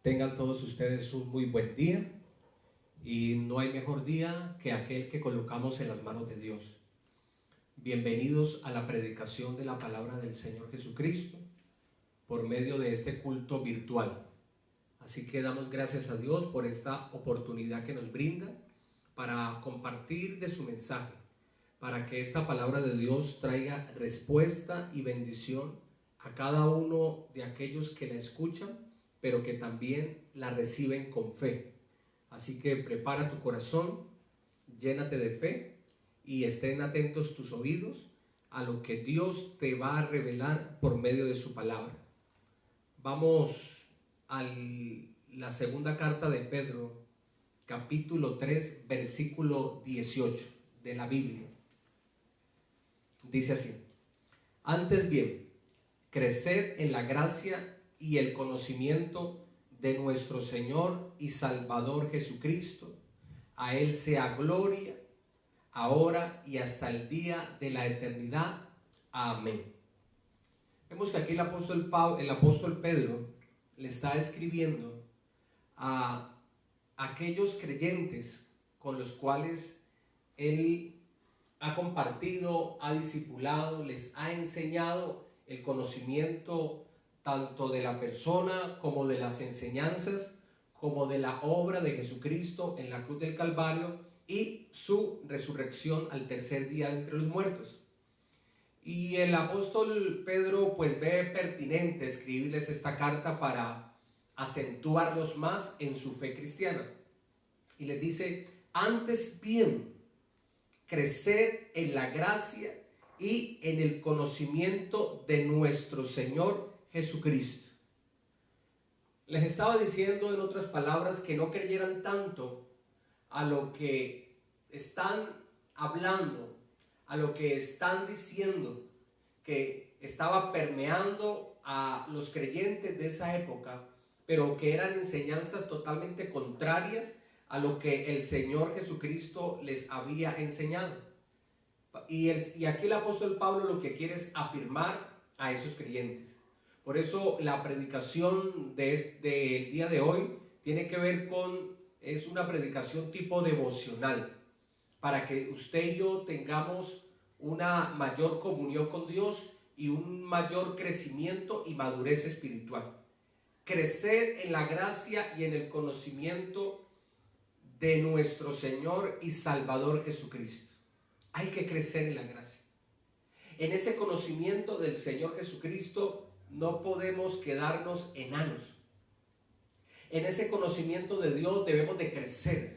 Tengan todos ustedes un muy buen día, y no hay mejor día que aquel que colocamos en las manos de Dios. Bienvenidos a la predicación de la palabra del Señor Jesucristo por medio de este culto virtual. Así que damos gracias a Dios por esta oportunidad que nos brinda para compartir de su mensaje, para que esta palabra de Dios traiga respuesta y bendición a cada uno de aquellos que la escuchan, pero que también la reciben con fe. Así que prepara tu corazón, llénate de fe y estén atentos tus oídos a lo que Dios te va a revelar por medio de su palabra. Vamos a la segunda carta de Pedro, capítulo 3, versículo 18 de la Biblia. Dice así: antes bien, creced en la gracia y el conocimiento de nuestro Señor y Salvador Jesucristo. A Él sea gloria, ahora y hasta el día de la eternidad. Amén. Vemos que aquí el apóstol Pedro le está escribiendo a aquellos creyentes con los cuales él ha compartido, ha discipulado, les ha enseñado el conocimiento tanto de la persona como de las enseñanzas, como de la obra de Jesucristo en la cruz del Calvario y su resurrección al tercer día de entre los muertos. Y el apóstol Pedro pues ve pertinente escribirles esta carta para acentuarlos más en su fe cristiana. Y les dice: antes bien, creced en la gracia y en el conocimiento de nuestro Señor Jesucristo. Les estaba diciendo, en otras palabras, que no creyeran tanto a lo que están hablando, a lo que están diciendo, que estaba permeando a los creyentes de esa época, pero que eran enseñanzas totalmente contrarias a lo que el Señor Jesucristo les había enseñado. Y aquí el apóstol Pablo lo que quiere es afirmar a esos creyentes. Por eso la predicación del día de hoy tiene que ver es una predicación tipo devocional, para que usted y yo tengamos una mayor comunión con Dios y un mayor crecimiento y madurez espiritual. Crecer en la gracia y en el conocimiento de nuestro Señor y Salvador Jesucristo. Hay que crecer en la gracia. En ese conocimiento del Señor Jesucristo no podemos quedarnos enanos. En ese conocimiento de Dios debemos de crecer.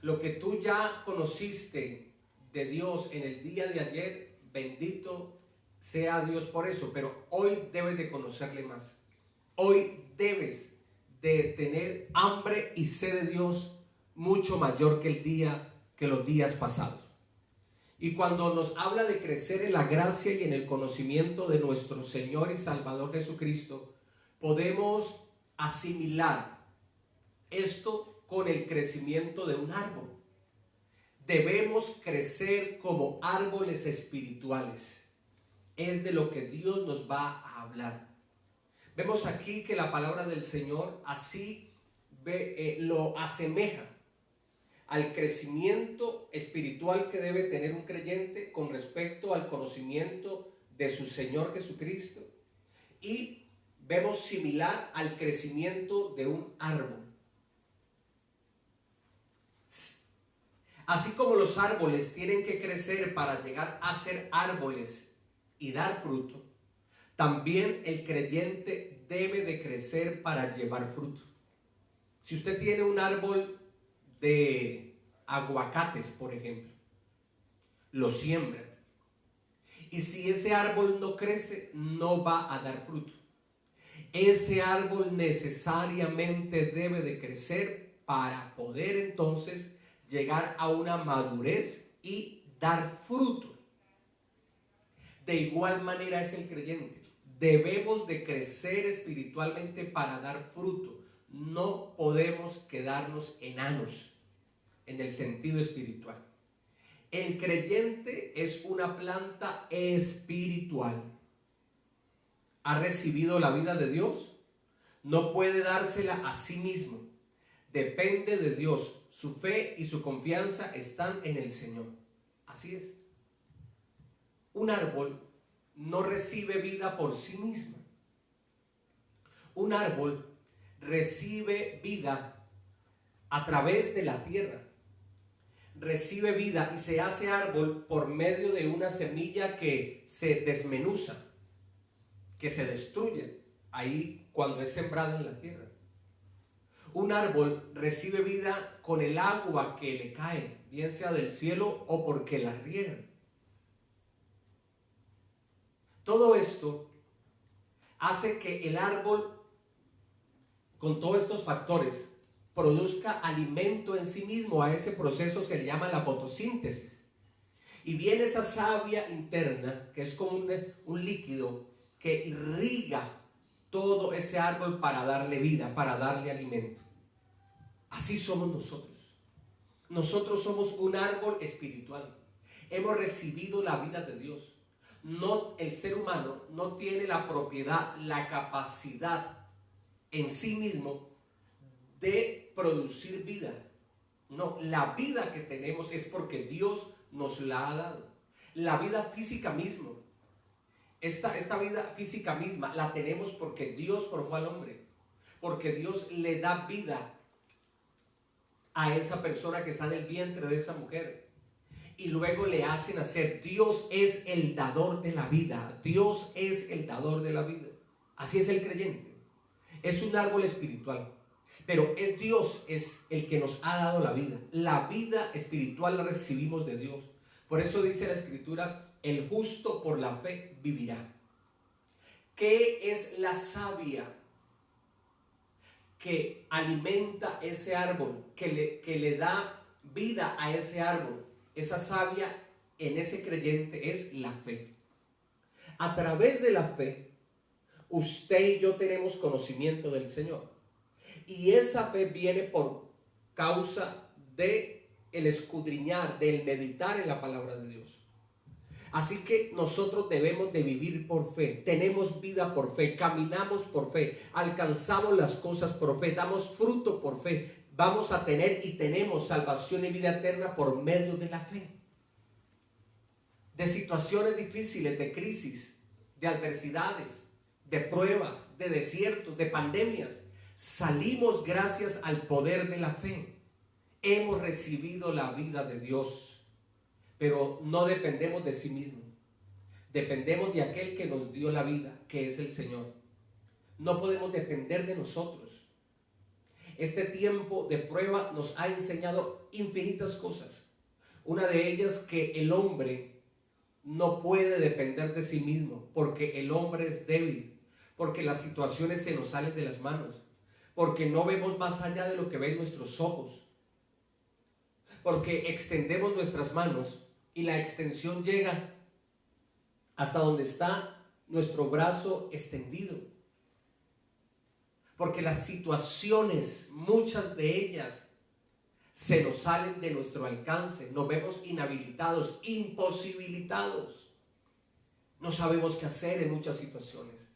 Lo que tú ya conociste de Dios en el día de ayer, bendito sea Dios por eso, pero hoy debes de conocerle más. Hoy debes de tener hambre y sed de Dios mucho mayor que los días pasados. Y cuando nos habla de crecer en la gracia y en el conocimiento de nuestro Señor y Salvador Jesucristo, podemos asimilar esto con el crecimiento de un árbol. Debemos crecer como árboles espirituales. Es de lo que Dios nos va a hablar. Vemos aquí que la palabra del Señor así lo asemeja al crecimiento espiritual que debe tener un creyente con respecto al conocimiento de su Señor Jesucristo, y vemos similar al crecimiento de un árbol. Así como los árboles tienen que crecer para llegar a ser árboles y dar fruto, también el creyente debe de crecer para llevar fruto. Si usted tiene un árbol de aguacates, por ejemplo, lo siembra, y si ese árbol no crece, no va a dar fruto. Ese árbol necesariamente debe de crecer para poder entonces llegar a una madurez y dar fruto. De igual manera es el creyente. Debemos de crecer espiritualmente para dar fruto. No podemos quedarnos enanos en el sentido espiritual. El creyente es una planta espiritual. ¿Ha recibido la vida de Dios? No puede dársela a sí mismo. Depende de Dios. Su fe y su confianza están en el Señor. Así es. Un árbol no recibe vida por sí mismo. Un árbol recibe vida a través de la tierra. Recibe vida y se hace árbol por medio de una semilla que se desmenuza, que se destruye ahí cuando es sembrada en la tierra. Un árbol recibe vida con el agua que le cae, bien sea del cielo o porque la riegan. Todo esto hace que el árbol, con todos estos factores, produzca alimento en sí mismo. A ese proceso se le llama la fotosíntesis. Y viene esa savia interna, que es como un líquido que irriga todo ese árbol para darle vida, para darle alimento. Así somos nosotros. Nosotros somos un árbol espiritual. Hemos recibido la vida de Dios. No, el ser humano no tiene la propiedad, la capacidad en sí mismo de producir vida. No, la vida que tenemos es porque Dios nos la ha dado. La vida física misma, esta vida física misma la tenemos porque Dios formó al hombre, porque Dios le da vida a esa persona que está en el vientre de esa mujer y luego le hace nacer. Dios es el dador de la vida. Dios es el dador de la vida. Así es el creyente. Es un árbol espiritual, pero Dios es el que nos ha dado la vida. La vida espiritual la recibimos de Dios. Por eso dice la Escritura: el justo por la fe vivirá. ¿Qué es la savia que alimenta ese árbol, que le da vida a ese árbol? Esa savia en ese creyente es la fe. A través de la fe, usted y yo tenemos conocimiento del Señor. Y esa fe viene por causa de el escudriñar, del meditar en la palabra de Dios. Así que nosotros debemos de vivir por fe. Tenemos vida por fe, caminamos por fe, alcanzamos las cosas por fe, damos fruto por fe. Vamos a tener y tenemos salvación y vida eterna por medio de la fe. De situaciones difíciles, de crisis, de adversidades, de pruebas, de desiertos, de pandemias, salimos gracias al poder de la fe. Hemos recibido la vida de Dios, pero no dependemos de sí mismos. Dependemos de aquel que nos dio la vida, que es el Señor. No podemos depender de nosotros. Este tiempo de prueba nos ha enseñado infinitas cosas. Una de ellas, que el hombre no puede depender de sí mismo, porque el hombre es débil, porque las situaciones se nos salen de las manos, porque no vemos más allá de lo que ven nuestros ojos, porque extendemos nuestras manos y la extensión llega hasta donde está nuestro brazo extendido, porque las situaciones, muchas de ellas, se nos salen de nuestro alcance. Nos vemos inhabilitados, imposibilitados. No sabemos qué hacer en muchas situaciones.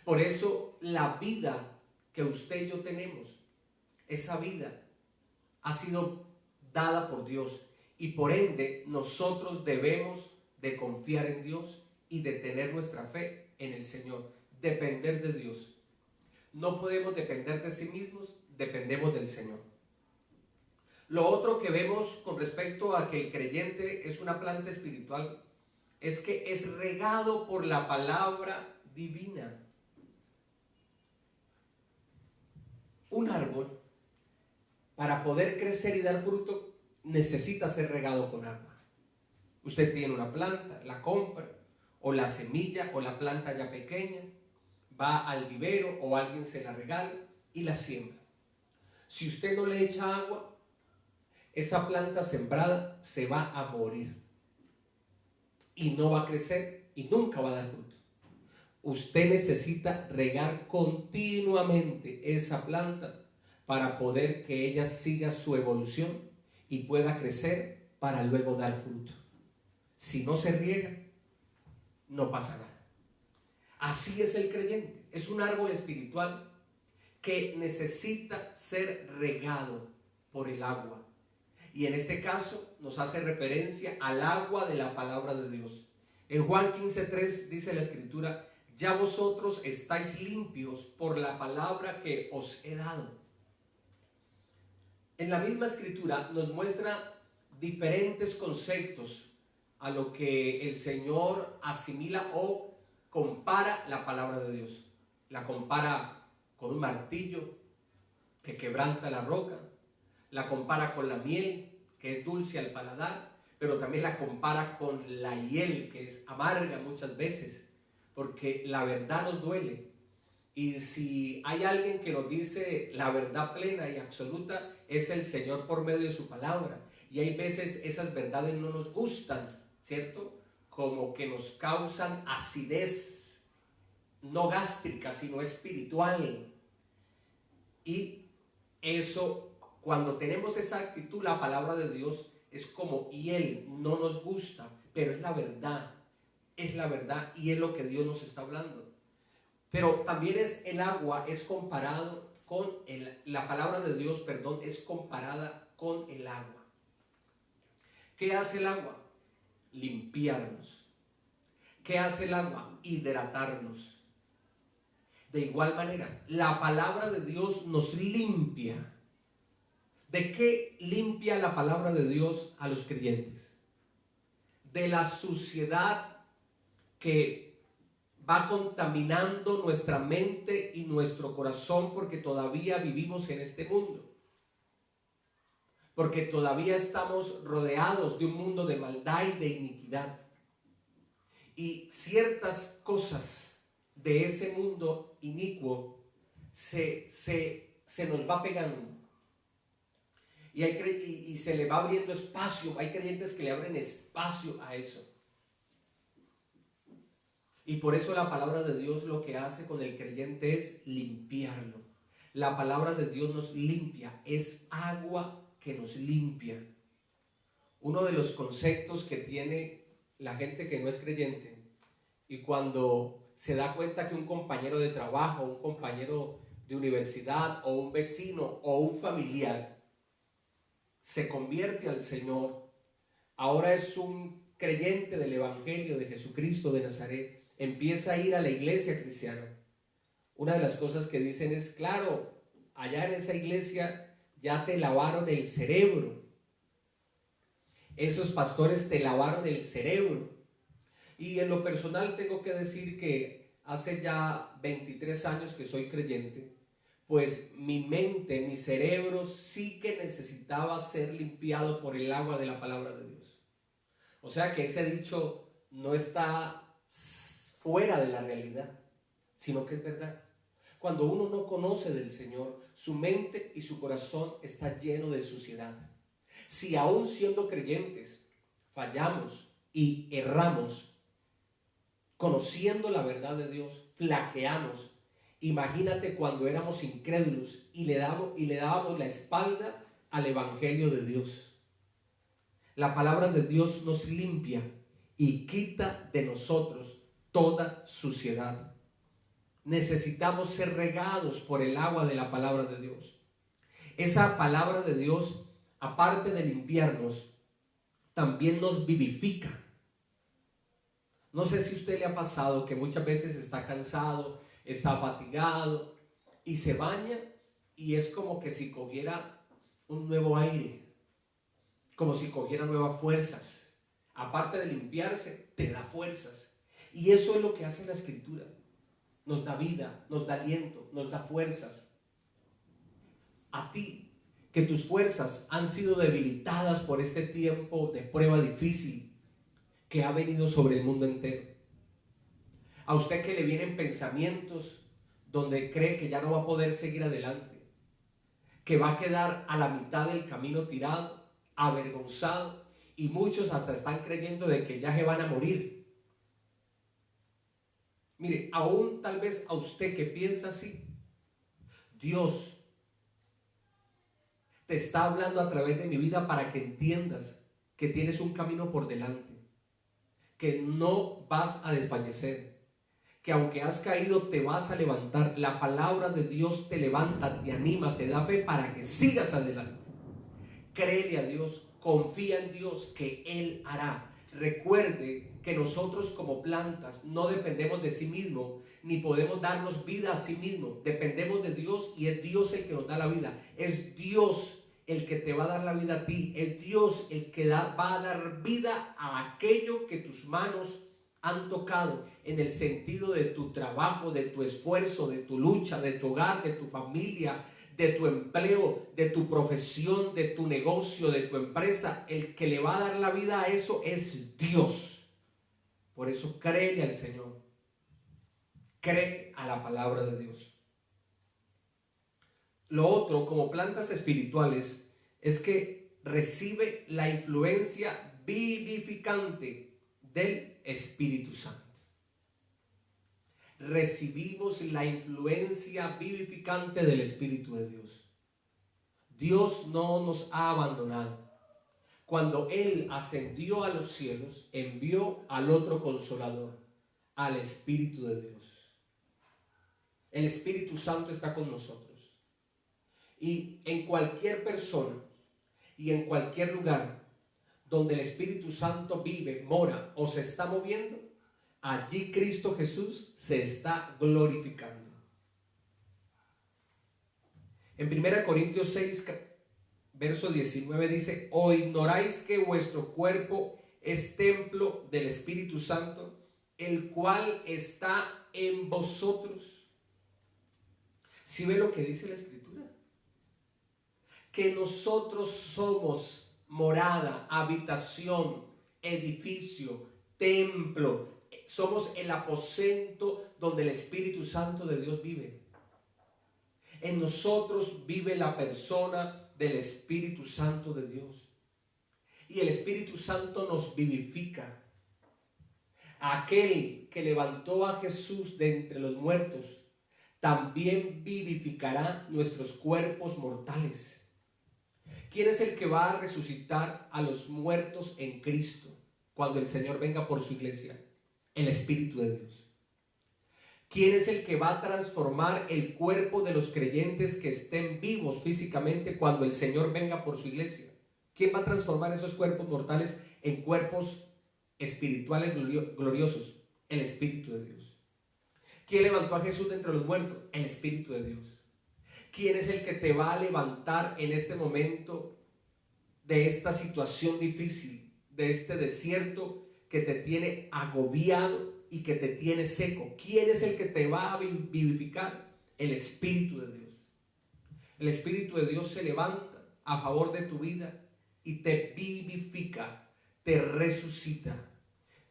Por eso la vida que usted y yo tenemos, esa vida ha sido dada por Dios, y por ende nosotros debemos de confiar en Dios y de tener nuestra fe en el Señor, depender de Dios. No podemos depender de sí mismos, dependemos del Señor. Lo otro que vemos con respecto a que el creyente es una planta espiritual es que es regado por la palabra divina. Un árbol, para poder crecer y dar fruto, necesita ser regado con agua. Usted tiene una planta, la compra, o la semilla, o la planta ya pequeña, va al vivero o alguien se la regala y la siembra. Si usted no le echa agua, esa planta sembrada se va a morir y no va a crecer y nunca va a dar fruto. Usted necesita regar continuamente esa planta para poder que ella siga su evolución y pueda crecer para luego dar fruto. Si no se riega, no pasa nada. Así es el creyente, es un árbol espiritual que necesita ser regado por el agua. Y en este caso nos hace referencia al agua de la palabra de Dios. En Juan 15:3 dice la escritura: ya vosotros estáis limpios por la palabra que os he dado. En la misma escritura nos muestra diferentes conceptos a lo que el Señor asimila o compara la palabra de Dios. La compara con un martillo que quebranta la roca, la compara con la miel, que es dulce al paladar, pero también la compara con la hiel, que es amarga muchas veces, porque la verdad nos duele. Y si hay alguien que nos dice la verdad plena y absoluta, es el Señor por medio de su palabra. Y hay veces esas verdades no nos gustan, ¿cierto? Como que nos causan acidez, no gástrica, sino espiritual. Y eso, cuando tenemos esa actitud, la palabra de Dios es como hiel, no nos gusta, pero es la verdad y es lo que Dios nos está hablando. Pero también es el agua, es comparado con la palabra de Dios, perdón, es comparada con el agua. ¿Qué hace el agua? Limpiarnos. ¿Qué hace el agua? Hidratarnos. De igual manera, la palabra de Dios nos limpia. ¿De qué limpia la palabra de Dios a los creyentes? De la suciedad que va contaminando nuestra mente y nuestro corazón, porque todavía vivimos en este mundo. Porque todavía estamos rodeados de un mundo de maldad y de iniquidad. Y ciertas cosas de ese mundo inicuo se nos va pegando. Y se le va abriendo espacio. Hay creyentes que le abren espacio a eso. Y por eso la palabra de Dios lo que hace con el creyente es limpiarlo. La palabra de Dios nos limpia, es agua que nos limpia. Uno de los conceptos que tiene la gente que no es creyente, y cuando se da cuenta que un compañero de trabajo, un compañero de universidad, o un vecino, o un familiar, se convierte al Señor, ahora es un creyente del Evangelio de Jesucristo de Nazaret, empieza a ir a la iglesia cristiana. Una de las cosas que dicen es, claro, allá en esa iglesia ya te lavaron el cerebro. Esos pastores te lavaron el cerebro. Y en lo personal tengo que decir que hace ya 23 años que soy creyente, pues mi mente, mi cerebro sí que necesitaba ser limpiado por el agua de la palabra de Dios. O sea que ese dicho no está fuera de la realidad, sino que es verdad. Cuando uno no conoce del Señor, su mente y su corazón está lleno de suciedad. Si aún siendo creyentes fallamos y erramos, conociendo la verdad de Dios, flaqueamos. Imagínate cuando éramos incrédulos y le dábamos la espalda al Evangelio de Dios. La palabra de Dios nos limpia y quita de nosotros toda suciedad. Necesitamos ser regados por el agua de la palabra de Dios. Esa palabra de Dios, aparte de limpiarnos, también nos vivifica. No sé si a usted le ha pasado que muchas veces está cansado, está fatigado y se baña y es como que si cogiera un nuevo aire, como si cogiera nuevas fuerzas. Aparte de limpiarse, te da fuerzas. Y eso es lo que hace la Escritura. Nos da vida, nos da aliento, nos da fuerzas. A ti, que tus fuerzas han sido debilitadas por este tiempo de prueba difícil que ha venido sobre el mundo entero. A usted que le vienen pensamientos donde cree que ya no va a poder seguir adelante, que va a quedar a la mitad del camino tirado, avergonzado, y muchos hasta están creyendo de que ya se van a morir. Mire, aún tal vez a usted que piensa así, Dios te está hablando a través de mi vida para que entiendas que tienes un camino por delante, que no vas a desfallecer, que aunque has caído te vas a levantar. La palabra de Dios te levanta, te anima, te da fe para que sigas adelante. Créele a Dios, confía en Dios que Él hará. Recuerde que nosotros como plantas no dependemos de sí mismo, ni podemos darnos vida a sí mismo. Dependemos de Dios y es Dios el que nos da la vida. Es Dios el que te va a dar la vida a ti. Es Dios el que va a dar vida a aquello que tus manos han tocado, en el sentido de tu trabajo, de tu esfuerzo, de tu lucha, de tu hogar, de tu familia, de tu empleo, de tu profesión, de tu negocio, de tu empresa. El que le va a dar la vida a eso es Dios. Por eso créele al Señor, cree a la palabra de Dios. Lo otro, como plantas espirituales, es que recibe la influencia vivificante del Espíritu Santo. Recibimos la influencia vivificante del Espíritu de Dios. Dios no nos ha abandonado. Cuando Él ascendió a los cielos, envió al otro Consolador, al Espíritu de Dios. El Espíritu Santo está con nosotros. Y en cualquier persona y en cualquier lugar donde el Espíritu Santo vive, mora o se está moviendo, allí Cristo Jesús se está glorificando. En 1 Corintios 6, verso 19 dice: ¿o ignoráis que vuestro cuerpo es templo del Espíritu Santo, el cual está en vosotros? ¿Sí ve lo que dice la Escritura? Que nosotros somos morada, habitación, edificio, templo. Somos el aposento donde el Espíritu Santo de Dios vive. En nosotros vive la persona del Espíritu Santo de Dios. Y el Espíritu Santo nos vivifica. Aquel que levantó a Jesús de entre los muertos también vivificará nuestros cuerpos mortales. ¿Quién es el que va a resucitar a los muertos en Cristo cuando el Señor venga por su iglesia? El Espíritu de Dios. ¿Quién es el que va a transformar el cuerpo de los creyentes que estén vivos físicamente cuando el Señor venga por su iglesia? ¿Quién va a transformar esos cuerpos mortales en cuerpos espirituales gloriosos? El Espíritu de Dios. ¿Quién levantó a Jesús de entre los muertos? El Espíritu de Dios. ¿Quién es el que te va a levantar en este momento de esta situación difícil, de este desierto que te tiene agobiado y que te tiene seco? ¿Quién es el que te va a vivificar? El Espíritu de Dios. El Espíritu de Dios se levanta a favor de tu vida y te vivifica, te resucita.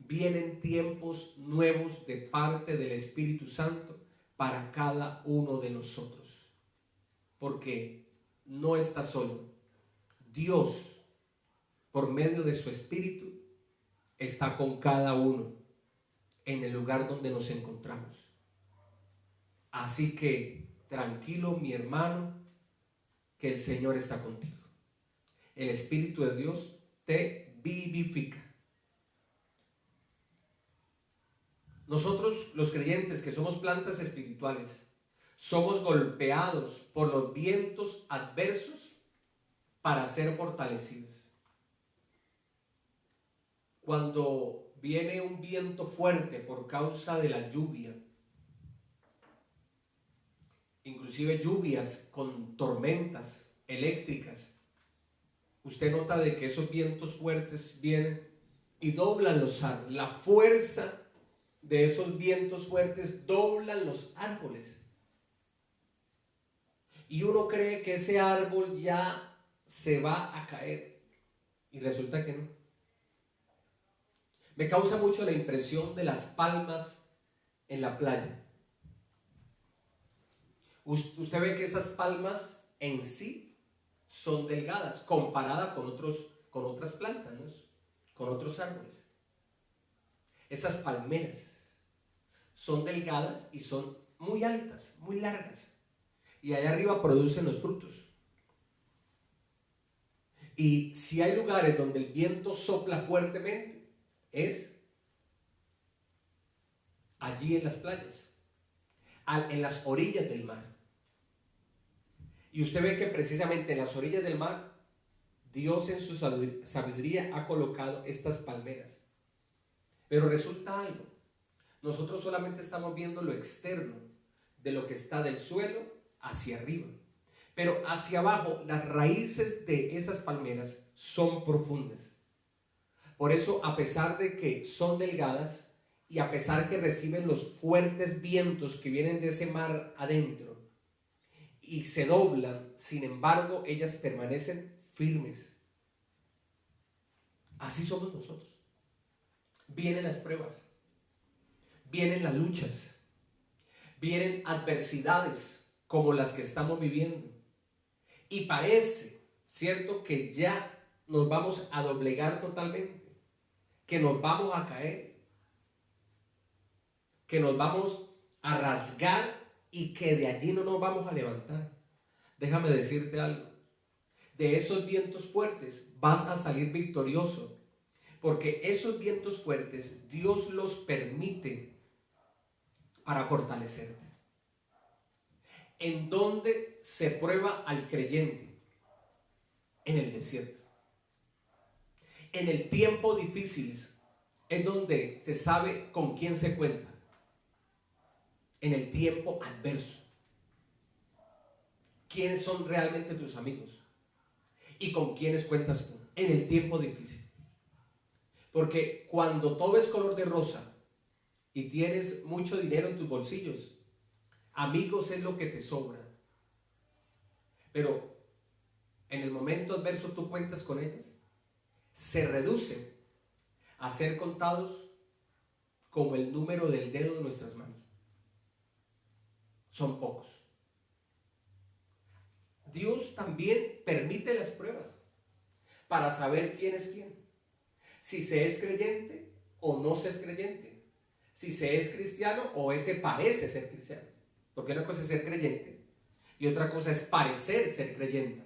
Vienen tiempos nuevos de parte del Espíritu Santo para cada uno de nosotros. Porque no está solo. Dios, por medio de su Espíritu, está con cada uno en el lugar donde nos encontramos. Así que tranquilo, mi hermano, que el Señor está contigo. El Espíritu de Dios te vivifica. Nosotros, los creyentes que somos plantas espirituales, somos golpeados por los vientos adversos para ser fortalecidos. Cuando viene un viento fuerte por causa de la lluvia, inclusive lluvias con tormentas eléctricas, usted nota de que esos vientos fuertes vienen y doblan los árboles. La fuerza de esos vientos fuertes doblan los árboles. Y uno cree que ese árbol ya se va a caer. Y resulta que no. Me causa mucho la impresión de las palmas en la playa. Usted ve que esas palmas en sí son delgadas comparadas con otras plantas, ¿no? Con otros árboles. Esas palmeras son delgadas y son muy altas, muy largas. Y allá arriba producen los frutos. Y si hay lugares donde el viento sopla fuertemente, es allí en las playas, en las orillas del mar. Y usted ve que precisamente en las orillas del mar, Dios en su sabiduría ha colocado estas palmeras. Pero resulta algo, nosotros solamente estamos viendo lo externo, de lo que está del suelo hacia arriba. Pero hacia abajo, las raíces de esas palmeras son profundas. Por eso, a pesar de que son delgadas y a pesar que reciben los fuertes vientos que vienen de ese mar adentro y se doblan, sin embargo, ellas permanecen firmes. Así somos nosotros. Vienen las pruebas, vienen las luchas, vienen adversidades como las que estamos viviendo. Y parece, ¿cierto?, que ya nos vamos a doblegar totalmente, que nos vamos a caer, que nos vamos a rasgar y que de allí no nos vamos a levantar. Déjame decirte algo, de esos vientos fuertes vas a salir victorioso, porque esos vientos fuertes Dios los permite para fortalecerte. ¿En dónde se prueba al creyente? En el desierto. En el tiempo difícil es donde se sabe con quién se cuenta. En el tiempo adverso. ¿Quiénes son realmente tus amigos? ¿Y con quiénes cuentas tú? En el tiempo difícil. Porque cuando todo es color de rosa y tienes mucho dinero en tus bolsillos, amigos es lo que te sobra. Pero en el momento adverso tú cuentas con ellos. Se reducen a ser contados como el número del dedo de nuestras manos. Son pocos. Dios también permite las pruebas para saber quién es quién. Si se es creyente o no se es creyente. Si se es cristiano o ese parece ser cristiano. Porque una cosa es ser creyente y otra cosa es parecer ser creyente.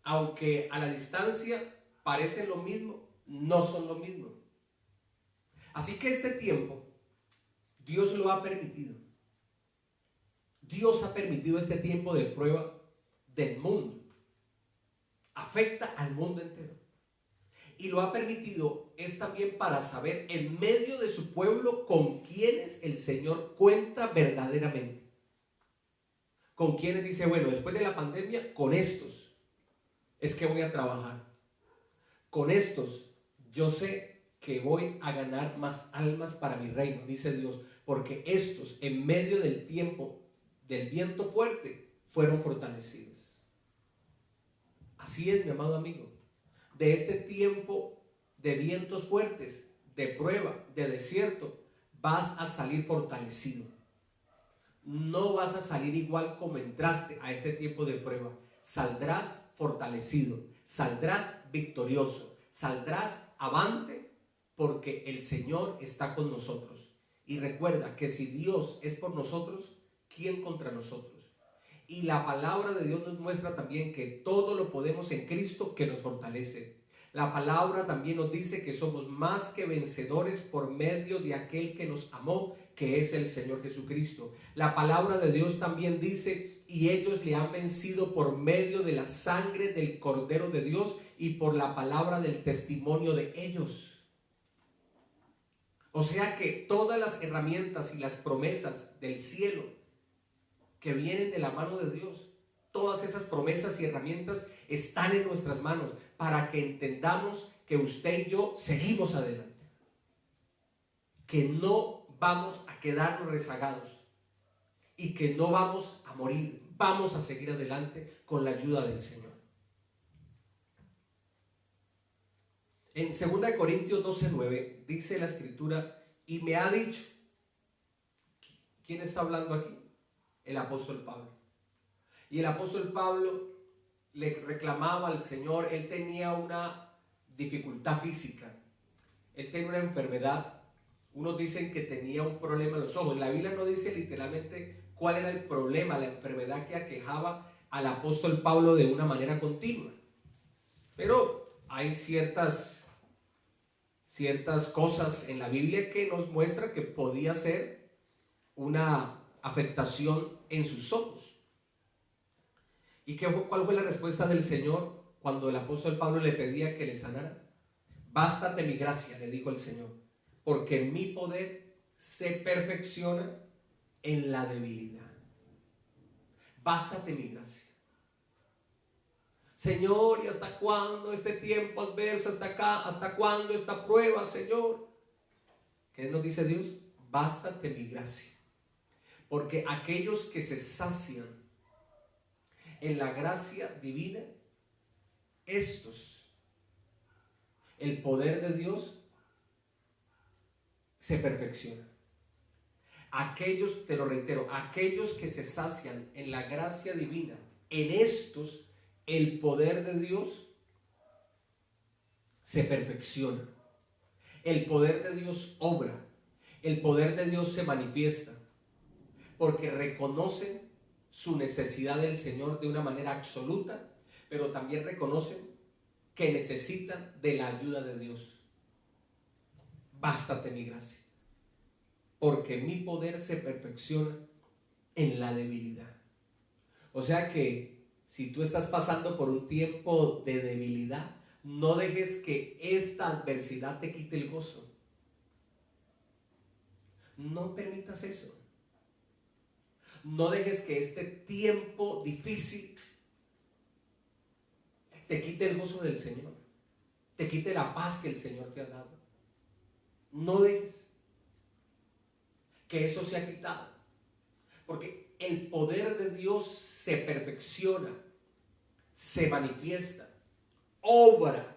Aunque a la distancia parecen lo mismo, no son lo mismo. Así que este tiempo Dios lo ha permitido. Dios ha permitido este tiempo de prueba del mundo. Afecta al mundo entero. Y lo ha permitido es también para saber en medio de su pueblo con quienes el Señor cuenta verdaderamente. Con quienes dice, bueno, después de la pandemia, con estos es que voy a trabajar. Con estos yo sé que voy a ganar más almas para mi reino, dice Dios, porque estos en medio del tiempo del viento fuerte fueron fortalecidos. Así es, mi amado amigo. De este tiempo de vientos fuertes, de prueba, de desierto, vas a salir fortalecido. No vas a salir igual como entraste a este tiempo de prueba. Saldrás fortalecido, saldrás victorioso, saldrás avante porque el Señor está con nosotros. Y recuerda que si Dios es por nosotros, ¿quién contra nosotros? Y la palabra de Dios nos muestra también que todo lo podemos en Cristo que nos fortalece. La palabra también nos dice que somos más que vencedores por medio de aquel que nos amó, que es el Señor Jesucristo. La palabra de Dios también dice, y ellos le han vencido por medio de la sangre del Cordero de Dios y por la palabra del testimonio de ellos. O sea que todas las herramientas y las promesas del cielo que vienen de la mano de Dios, todas esas promesas y herramientas están en nuestras manos para que entendamos que usted y yo seguimos adelante, que no vamos a quedarnos rezagados y que no vamos a morir, vamos a seguir adelante con la ayuda del Señor. En 2 Corintios 12:9 dice la escritura, y me ha dicho, ¿quién está hablando aquí? El apóstol Pablo. Y el apóstol Pablo le reclamaba al Señor, él tenía una dificultad física, él tenía una enfermedad. Unos dicen que tenía un problema en los ojos. La Biblia no dice literalmente cuál era el problema, la enfermedad que aquejaba al apóstol Pablo de una manera continua. Pero hay ciertas ciertas cosas en la Biblia que nos muestra que podía ser una afectación en sus ojos. ¿Y cuál fue la respuesta del Señor cuando el apóstol Pablo le pedía que le sanara? Bástate mi gracia, le dijo el Señor, porque mi poder se perfecciona en la debilidad. Bástate mi gracia. Señor, ¿y hasta cuándo este tiempo adverso? ¿Hasta acá? ¿Hasta cuándo esta prueba, Señor? ¿Qué nos dice Dios? Bástate mi gracia. Porque aquellos que se sacian en la gracia divina, estos, el poder de Dios se perfecciona. Aquellos, te lo reitero, aquellos que se sacian en la gracia divina, en estos el poder de Dios se perfecciona. El poder de Dios obra. El poder de Dios se manifiesta. Porque reconocen su necesidad del Señor de una manera absoluta, pero también reconocen que necesitan de la ayuda de Dios. Bástate mi gracia, porque mi poder se perfecciona en la debilidad. O sea que si tú estás pasando por un tiempo de debilidad, no dejes que esta adversidad te quite el gozo. No permitas eso. No dejes que este tiempo difícil te quite el gozo del Señor, te quite la paz que el Señor te ha dado. No dejes que eso sea quitado, porque el poder de Dios se perfecciona, se manifiesta, obra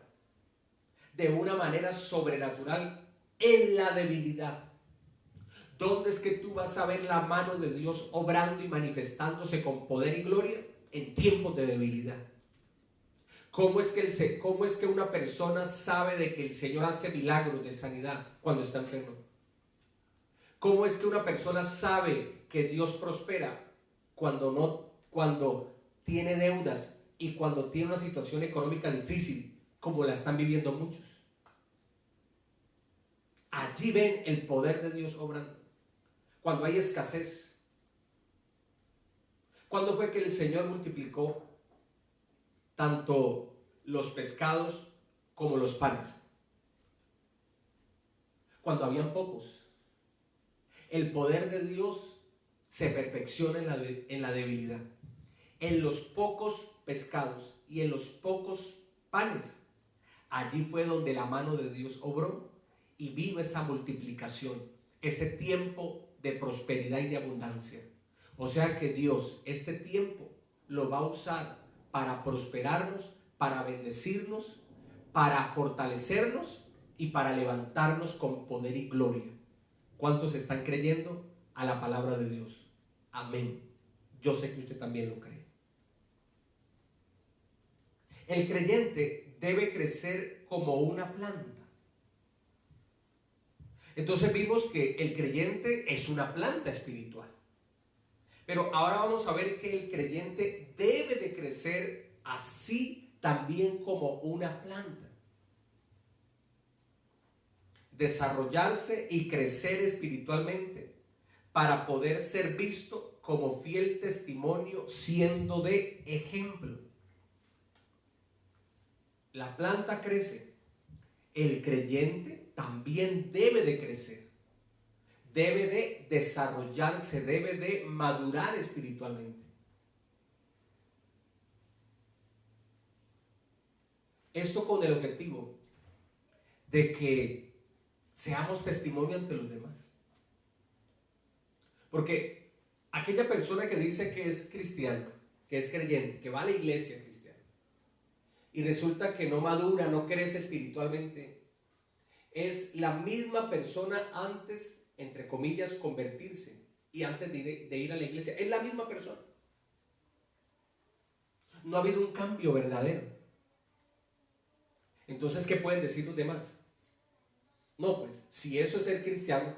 de una manera sobrenatural en la debilidad. ¿Dónde es que tú vas a ver la mano de Dios obrando y manifestándose con poder y gloria? En tiempos de debilidad. ¿Cómo es que una persona sabe de que el Señor hace milagros de sanidad cuando está enfermo? ¿Cómo es que una persona sabe que Dios prospera cuando tiene deudas y cuando tiene una situación económica difícil, como la están viviendo muchos? Allí ven el poder de Dios obrando. Cuando hay escasez. ¿Cuándo fue que el Señor multiplicó tanto los pescados como los panes? Cuando habían pocos. El poder de Dios se perfecciona en la debilidad. En los pocos pescados y en los pocos panes. Allí fue donde la mano de Dios obró y vino esa multiplicación, ese tiempo de prosperidad y de abundancia. O sea que Dios este tiempo lo va a usar para prosperarnos, para bendecirnos, para fortalecernos y para levantarnos con poder y gloria. ¿Cuántos están creyendo a la palabra de Dios? Amén. Yo sé que usted también lo cree. El creyente debe crecer como una planta. Entonces vimos que el creyente es una planta espiritual. Pero ahora vamos a ver que el creyente debe de crecer así también como una planta. Desarrollarse y crecer espiritualmente para poder ser visto como fiel testimonio, siendo de ejemplo. La planta crece. El creyente también debe de crecer, debe de desarrollarse, debe de madurar espiritualmente. Esto con el objetivo de que seamos testimonio ante los demás. Porque aquella persona que dice que es cristiano, que es creyente, que va a la iglesia cristiana, y resulta que no madura, no crece espiritualmente, es la misma persona antes, entre comillas, convertirse y antes de ir a la iglesia. Es la misma persona. No ha habido un cambio verdadero. Entonces, ¿qué pueden decir los demás? No, pues, si eso es ser cristiano,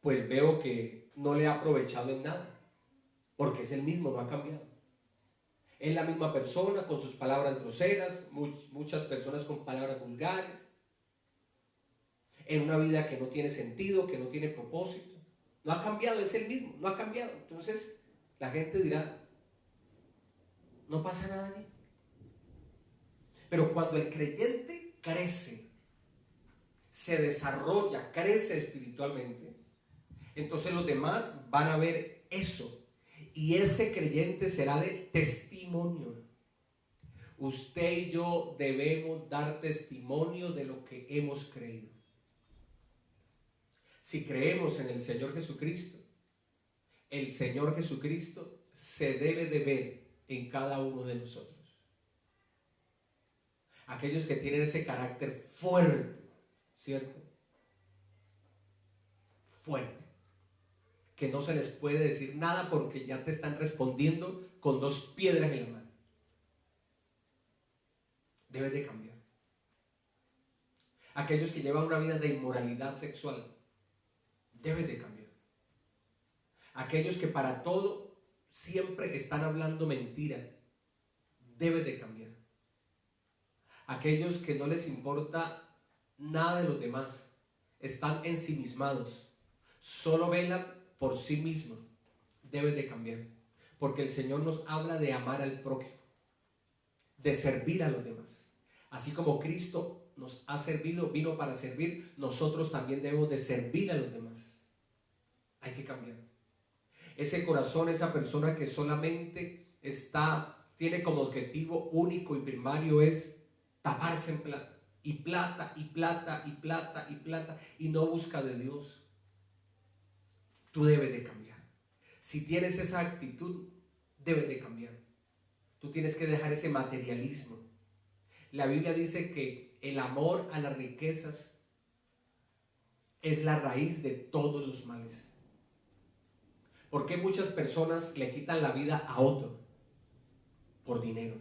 pues veo que no le ha aprovechado en nada, porque es el mismo, no ha cambiado. Es la misma persona con sus palabras groseras, muchas personas con palabras vulgares. en una vida que no tiene sentido, que no tiene propósito. No ha cambiado, es el mismo, no ha cambiado. Entonces la gente dirá, no pasa nada allí. Pero cuando el creyente crece, se desarrolla, crece espiritualmente, entonces los demás van a ver eso. Y ese creyente será de testimonio. Usted y yo debemos dar testimonio de lo que hemos creído. Si creemos en el Señor Jesucristo, el Señor Jesucristo se debe de ver en cada uno de nosotros. Aquellos que tienen ese carácter fuerte, ¿cierto? Fuerte. Que no se les puede decir nada porque ya te están respondiendo con 2 piedras en la mano. Debes de cambiar. Aquellos que llevan una vida de inmoralidad sexual, debes de cambiar. Aquellos que para todo siempre están hablando mentira, debes de cambiar. Aquellos que no les importa nada de los demás, están ensimismados, solo velan por sí mismos, debes de cambiar. Porque el Señor nos habla de amar al prójimo, de servir a los demás. Así como Cristo nos ha servido, vino para servir, nosotros también debemos de servir a los demás. Hay que cambiar. Ese corazón, esa persona que solamente tiene como objetivo único y primario es taparse en plata, y plata, y plata, y plata, y plata, y no busca de Dios. Tú debes de cambiar. Si tienes esa actitud, debes de cambiar. Tú tienes que dejar ese materialismo. La Biblia dice que el amor a las riquezas es la raíz de todos los males. ¿Por qué muchas personas le quitan la vida a otro? Por dinero.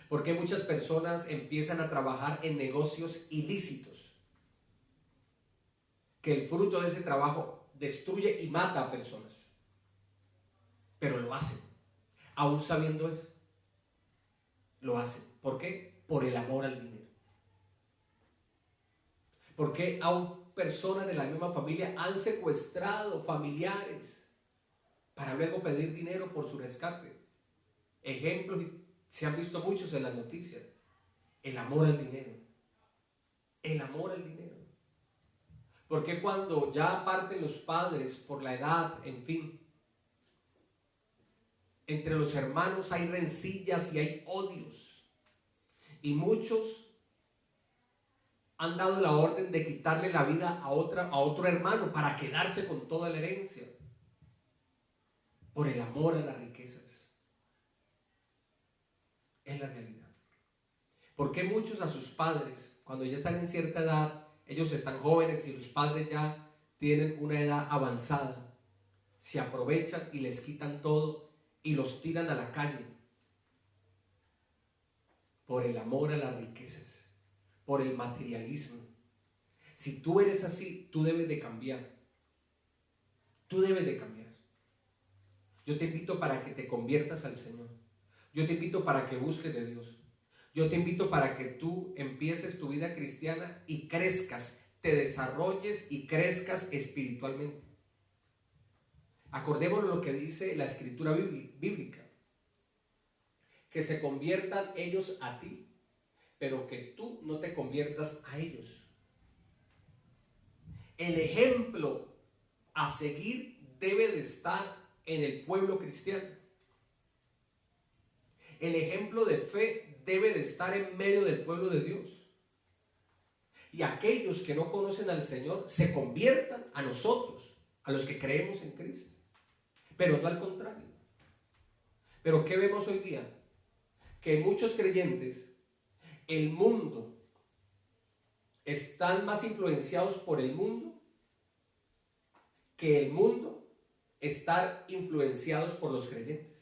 ¿Por qué muchas personas empiezan a trabajar en negocios ilícitos? Que el fruto de ese trabajo destruye y mata a personas. Pero lo hacen. Aún sabiendo eso, lo hacen. ¿Por qué? Por el amor al dinero. ¿Por qué aún personas de la misma familia han secuestrado familiares para luego pedir dinero por su rescate? Ejemplos se han visto muchos en las noticias. El amor al dinero. El amor al dinero. Porque cuando ya parten los padres por la edad, en fin, entre los hermanos hay rencillas y hay odios. Y muchos han dado la orden de quitarle la vida a otro hermano para quedarse con toda la herencia. Por el amor a las riquezas. Es la realidad. ¿Por qué muchos a sus padres, cuando ya están en cierta edad, ellos están jóvenes y los padres ya tienen una edad avanzada, se aprovechan y les quitan todo y los tiran a la calle? Por el amor a las riquezas, por el materialismo. Si tú eres así, tú debes de cambiar. Tú debes de cambiar. Yo te invito para que te conviertas al Señor. Yo te invito para que busques de Dios. Yo te invito para que tú empieces tu vida cristiana y crezcas, te desarrolles y crezcas espiritualmente. Acordémonos lo que dice la escritura bíblica. Que se conviertan ellos a ti, pero que tú no te conviertas a ellos. El ejemplo a seguir debe de estar en el pueblo cristiano. El ejemplo de fe debe de estar en medio del pueblo de Dios. Y aquellos que no conocen al Señor se conviertan a nosotros, a los que creemos en Cristo. Pero no al contrario. Pero ¿qué vemos hoy día? Que muchos creyentes, el mundo, están más influenciados por el mundo que el mundo estar influenciados por los creyentes.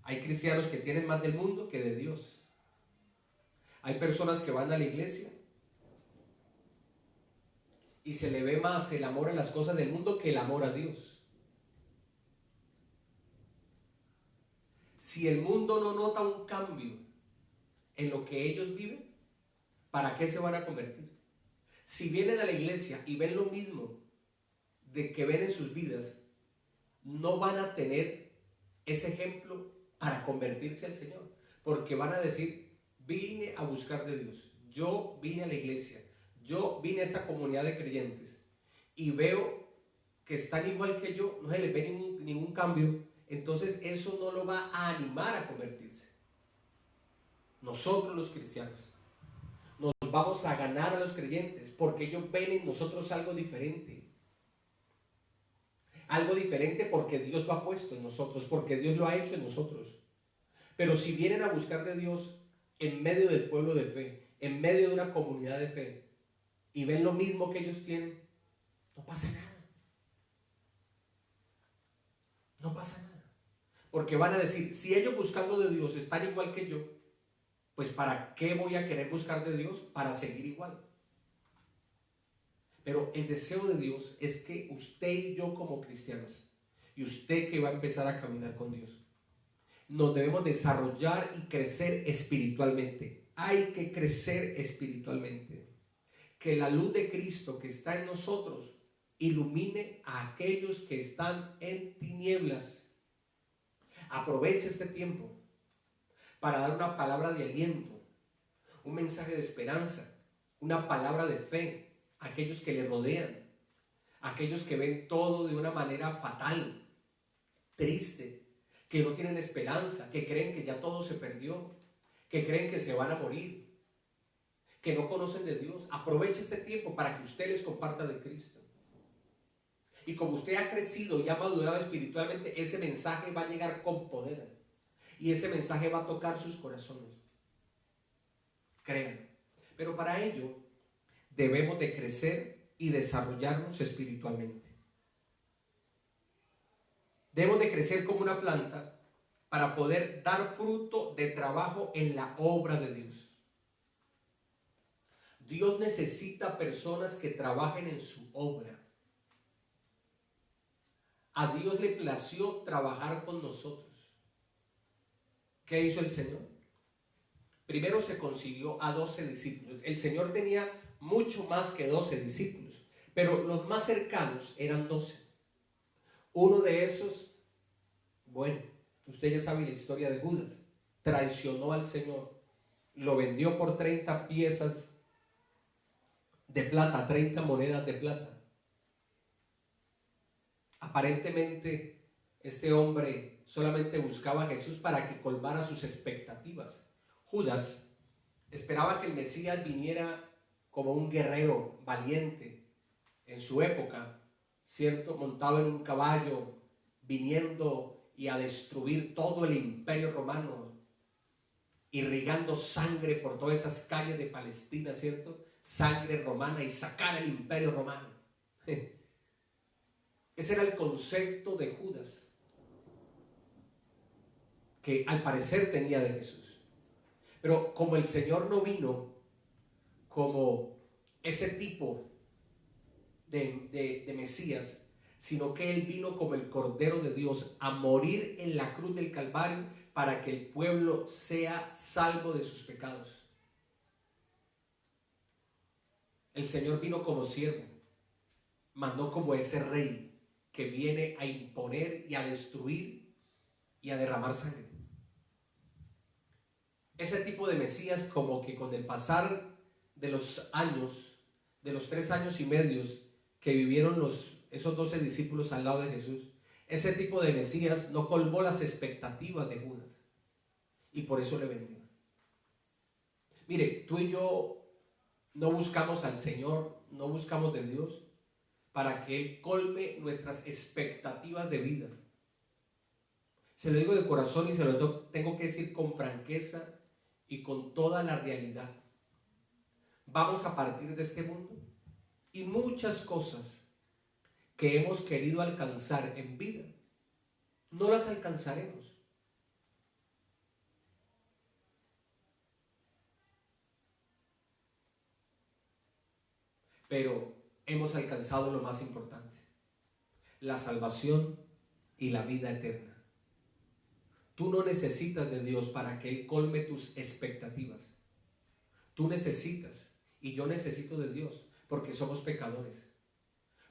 Hay cristianos que tienen más del mundo que de Dios. Hay personas que van a la iglesia y se le ve más el amor a las cosas del mundo que el amor a Dios. Si el mundo no nota un cambio en lo que ellos viven, ¿para qué se van a convertir? Si vienen a la iglesia y ven lo mismo de que ven en sus vidas, no van a tener ese ejemplo para convertirse al Señor, porque van a decir: vine a buscar de Dios, yo vine a la iglesia, yo vine a esta comunidad de creyentes y veo que están igual que yo, no se les ve ningún cambio. Entonces eso no lo va a animar a convertirse. Nosotros los cristianos nos vamos a ganar a los creyentes porque ellos ven en nosotros algo diferente. Algo diferente porque Dios lo ha puesto en nosotros, porque Dios lo ha hecho en nosotros. Pero si vienen a buscar de Dios en medio del pueblo de fe, en medio de una comunidad de fe, y ven lo mismo que ellos tienen, no pasa nada. No pasa nada. Porque van a decir: si ellos buscando de Dios están igual que yo, pues ¿para qué voy a querer buscar de Dios? Para seguir igual. Pero el deseo de Dios es que usted y yo como cristianos, y usted que va a empezar a caminar con Dios, nos debemos desarrollar y crecer espiritualmente. Hay que crecer espiritualmente. Que la luz de Cristo que está en nosotros ilumine a aquellos que están en tinieblas. Aproveche este tiempo para dar una palabra de aliento, un mensaje de esperanza, una palabra de fe a aquellos que le rodean, a aquellos que ven todo de una manera fatal, triste, que no tienen esperanza, que creen que ya todo se perdió, que creen que se van a morir, que no conocen de Dios. Aproveche este tiempo para que usted les comparta de Cristo. Y como usted ha crecido y ha madurado espiritualmente, ese mensaje va a llegar con poder. Y ese mensaje va a tocar sus corazones. Créanlo. Pero para ello debemos de crecer y desarrollarnos espiritualmente. Debemos de crecer como una planta para poder dar fruto de trabajo en la obra de Dios. Dios necesita personas que trabajen en su obra. A Dios le plació trabajar con nosotros. ¿Qué hizo el Señor? Primero se consiguió a 12 discípulos. El Señor tenía mucho más que 12 discípulos, pero los más cercanos eran 12. Uno de esos, bueno, usted ya sabe la historia de Judas. Traicionó al Señor, lo vendió por 30 piezas de plata, 30 monedas de plata. Aparentemente, este hombre solamente buscaba a Jesús para que colmara sus expectativas. Judas esperaba que el Mesías viniera como un guerrero valiente en su época, ¿cierto? Montado en un caballo, viniendo y a destruir todo el imperio romano, irrigando sangre por todas esas calles de Palestina, ¿cierto? Sangre romana y sacar el imperio romano. Ese era el concepto de Judas, que al parecer tenía de Jesús. Pero como el Señor no vino como ese tipo de Mesías, sino que Él vino como el Cordero de Dios a morir en la cruz del Calvario para que el pueblo sea salvo de sus pecados. El Señor vino como siervo, mandó como ese rey que viene a imponer y a destruir y a derramar sangre. Ese tipo de Mesías, como que con el pasar de los años, de los 3 años y medio que vivieron esos 12 discípulos al lado de Jesús, ese tipo de Mesías no colmó las expectativas de Judas y por eso le vendió. Mire, tú y yo no buscamos al Señor, no buscamos de Dios para que Él colme nuestras expectativas de vida. Se lo digo de corazón y se lo tengo que decir con franqueza y con toda la realidad. Vamos a partir de este mundo y muchas cosas que hemos querido alcanzar en vida no las alcanzaremos. Pero hemos alcanzado lo más importante: la salvación y la vida eterna. Tú no necesitas de Dios para que Él colme tus expectativas. Tú necesitas y yo necesito de Dios porque somos pecadores,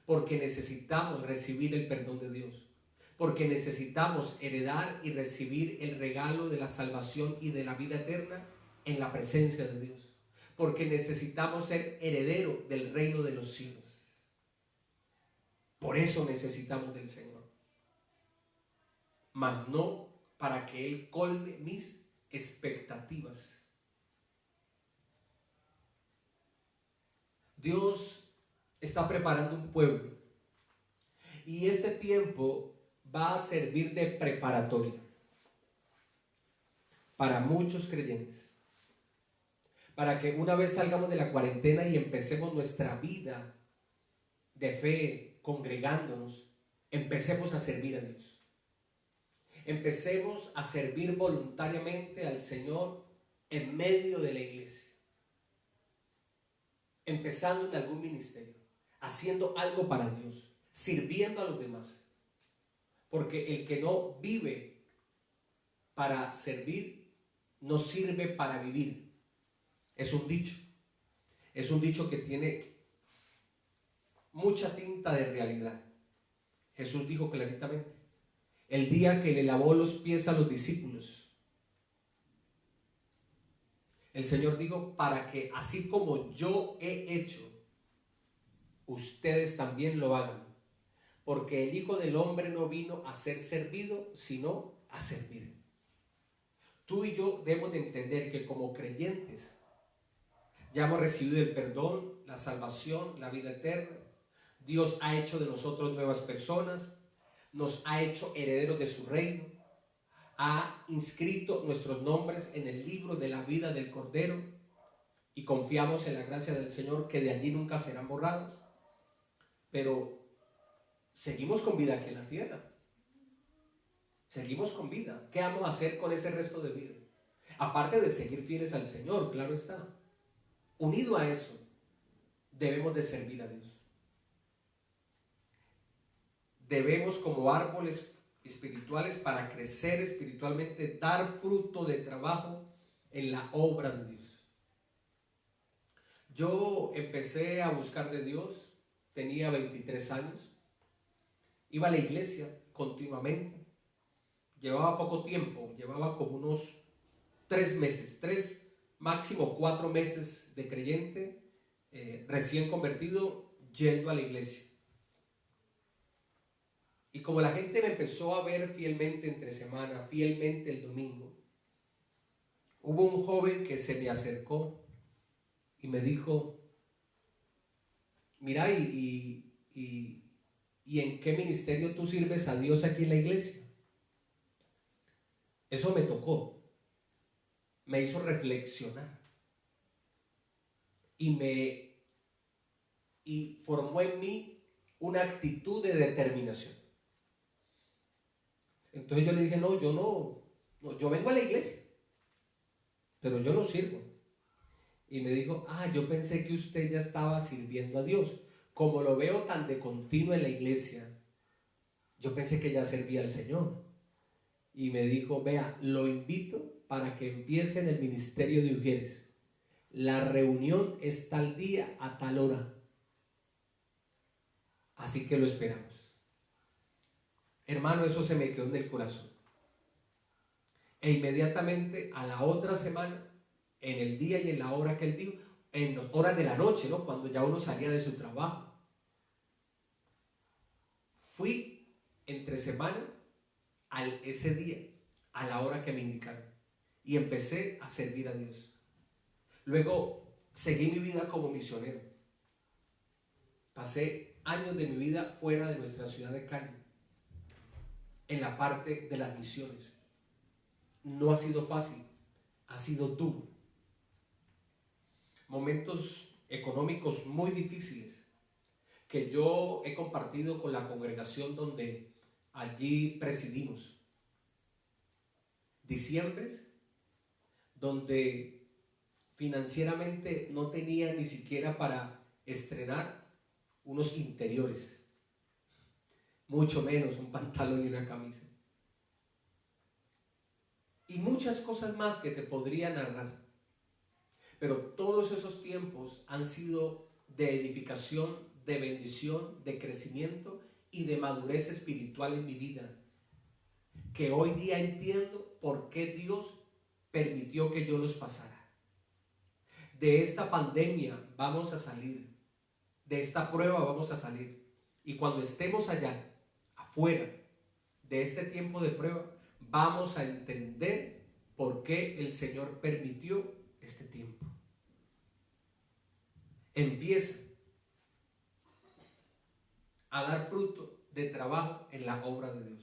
porque necesitamos recibir el perdón de Dios, porque necesitamos heredar y recibir el regalo de la salvación y de la vida eterna en la presencia de Dios, porque necesitamos ser heredero del reino de los cielos. Por eso necesitamos del Señor, mas no para que Él colme mis expectativas. Dios está preparando un pueblo y este tiempo va a servir de preparatoria para muchos creyentes, para que una vez salgamos de la cuarentena y empecemos nuestra vida de fe congregándonos, empecemos a servir a Dios, empecemos a servir voluntariamente al Señor en medio de la iglesia, empezando en algún ministerio, haciendo algo para Dios, sirviendo a los demás, porque el que no vive para servir no sirve para vivir. Es un dicho que tiene mucha tinta de realidad. Jesús dijo claritamente, el día que le lavó los pies a los discípulos, el Señor dijo, para que así como yo he hecho, ustedes también lo hagan, porque el Hijo del Hombre no vino a ser servido, sino a servir. Tú y yo debemos de entender que como creyentes ya hemos recibido el perdón, la salvación, la vida eterna. Dios ha hecho de nosotros nuevas personas, nos ha hecho herederos de su reino, ha inscrito nuestros nombres en el libro de la vida del Cordero y confiamos en la gracia del Señor que de allí nunca serán borrados. Pero seguimos con vida aquí en la tierra. Seguimos con vida. ¿Qué vamos a hacer con ese resto de vida? Aparte de seguir fieles al Señor, claro está. Unido a eso, debemos de servir a Dios. Debemos como árboles espirituales para crecer espiritualmente, dar fruto de trabajo en la obra de Dios. Yo empecé a buscar de Dios, tenía 23 años, iba a la iglesia continuamente, llevaba poco tiempo, llevaba como unos 3 meses, 3, máximo 4 meses de creyente, recién convertido, yendo a la iglesia. Y como la gente me empezó a ver fielmente entre semana, fielmente el domingo, hubo un joven que se me acercó y me dijo, mira, ¿y en qué ministerio tú sirves a Dios aquí en la iglesia? Eso me tocó, me hizo reflexionar y formó en mí una actitud de determinación. Entonces yo le dije, no, yo vengo a la iglesia, pero yo no sirvo. Y me dijo, yo pensé que usted ya estaba sirviendo a Dios. Como lo veo tan de continuo en la iglesia, yo pensé que ya servía al Señor. Y me dijo, vea, lo invito para que empiece en el ministerio de Ujieres. La reunión es tal día a tal hora. Así que lo esperamos. Hermano, eso se me quedó en el corazón. E inmediatamente a la otra semana, en el día y en la hora que él dijo, en las horas de la noche, ¿no? Cuando ya uno salía de su trabajo, fui entre semana ese día, a la hora que me indicaron, y empecé a servir a Dios. Luego seguí mi vida como misionero. Pasé años de mi vida fuera de nuestra ciudad de Cali, en la parte de las misiones. No ha sido fácil, ha sido duro. Momentos económicos muy difíciles que yo he compartido con la congregación donde allí presidimos. Diciembres donde financieramente no tenía ni siquiera para estrenar unos interiores, mucho menos un pantalón y una camisa. Y muchas cosas más que te podría narrar. Pero todos esos tiempos han sido de edificación, de bendición, de crecimiento y de madurez espiritual en mi vida, que hoy día entiendo por qué Dios permitió que yo los pasara. De esta pandemia vamos a salir, de esta prueba vamos a salir. Y cuando estemos allá, afuera de este tiempo de prueba, vamos a entender por qué el Señor permitió este tiempo. Empieza a dar fruto de trabajo en la obra de Dios.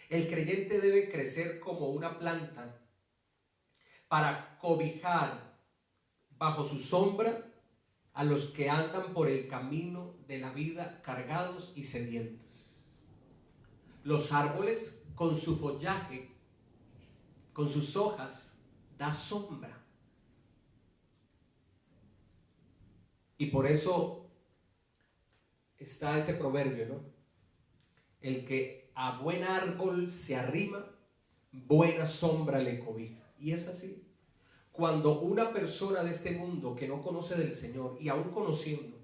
El creyente debe crecer como una planta para cobijar bajo su sombra a los que andan por el camino de la vida cargados y sedientos. Los árboles con su follaje, con sus hojas, da sombra. Y por eso está ese proverbio, ¿no? El que a buen árbol se arrima, buena sombra le cobija. Y es así. Cuando una persona de este mundo que no conoce del Señor, y aún conociendo,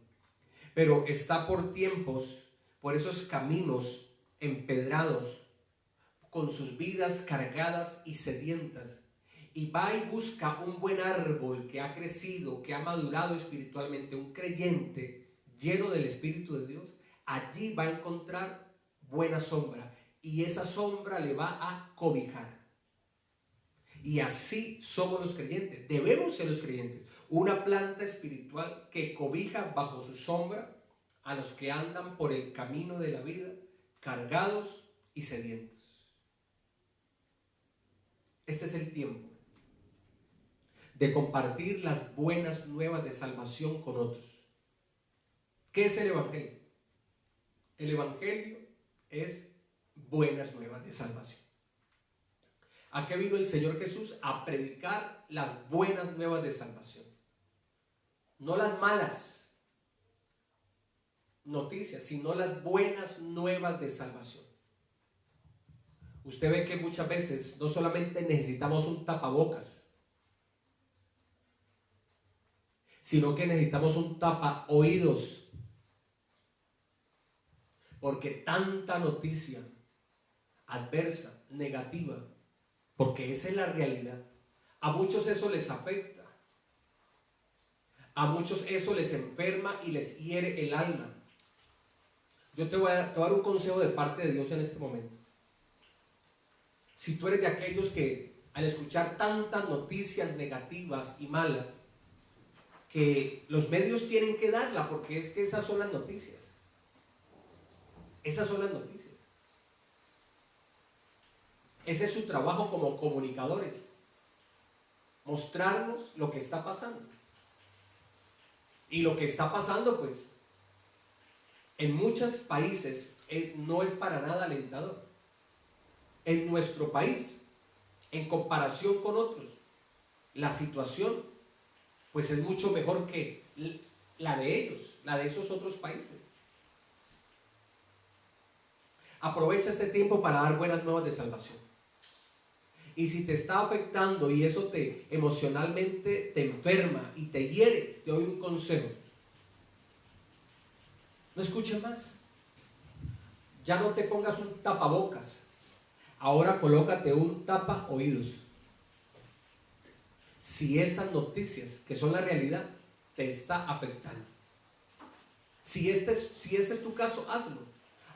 pero está por tiempos, por esos caminos empedrados, con sus vidas cargadas y sedientas, y va y busca un buen árbol que ha crecido, que ha madurado espiritualmente, un creyente lleno del Espíritu de Dios, allí va a encontrar buena sombra, y esa sombra le va a cobijar. Y así somos los creyentes, debemos ser los creyentes, una planta espiritual que cobija bajo su sombra a los que andan por el camino de la vida, cargados y sedientos. Este es el tiempo de compartir las buenas nuevas de salvación con otros. ¿Qué es el Evangelio? El Evangelio es buenas nuevas de salvación. ¿A qué vino el Señor Jesús? A predicar las buenas nuevas de salvación. No las malas noticias, sino las buenas nuevas de salvación. Usted ve que muchas veces no solamente necesitamos un tapabocas, sino que necesitamos un tapa oídos, porque tanta noticia adversa, negativa, porque esa es la realidad. A muchos eso les afecta, a muchos eso les enferma y les hiere el alma. Yo te voy a dar un consejo de parte de Dios en este momento. Si tú eres de aquellos que al escuchar tantas noticias negativas y malas, que los medios tienen que darla, porque es que esas son las noticias. Esas son las noticias. Ese es su trabajo como comunicadores, mostrarnos lo que está pasando. Y lo que está pasando, pues, en muchos países no es para nada alentador. En nuestro país, en comparación con otros, la situación, pues, es mucho mejor que la de ellos, la de esos otros países. Aprovecha este tiempo para dar buenas nuevas de salvación. Y si te está afectando y eso te emocionalmente te enferma y te hiere, te doy un consejo. No escuches más. Ya no te pongas un tapabocas. Ahora colócate un tapa oídos. Si esas noticias, que son la realidad, te está afectando. Si ese es tu caso, hazlo.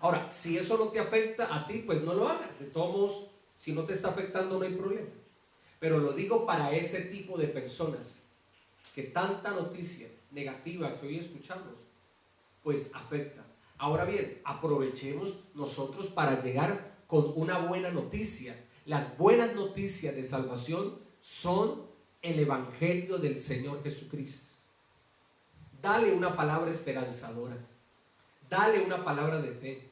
Ahora, si eso no te afecta a ti, pues no lo hagas. De todos modos, si no te está afectando, no hay problema. Pero lo digo para ese tipo de personas que tanta noticia negativa que hoy escuchamos, pues afecta. Ahora bien, aprovechemos nosotros para llegar con una buena noticia. Las buenas noticias de salvación son el Evangelio del Señor Jesucristo. Dale una palabra esperanzadora. Dale una palabra de fe.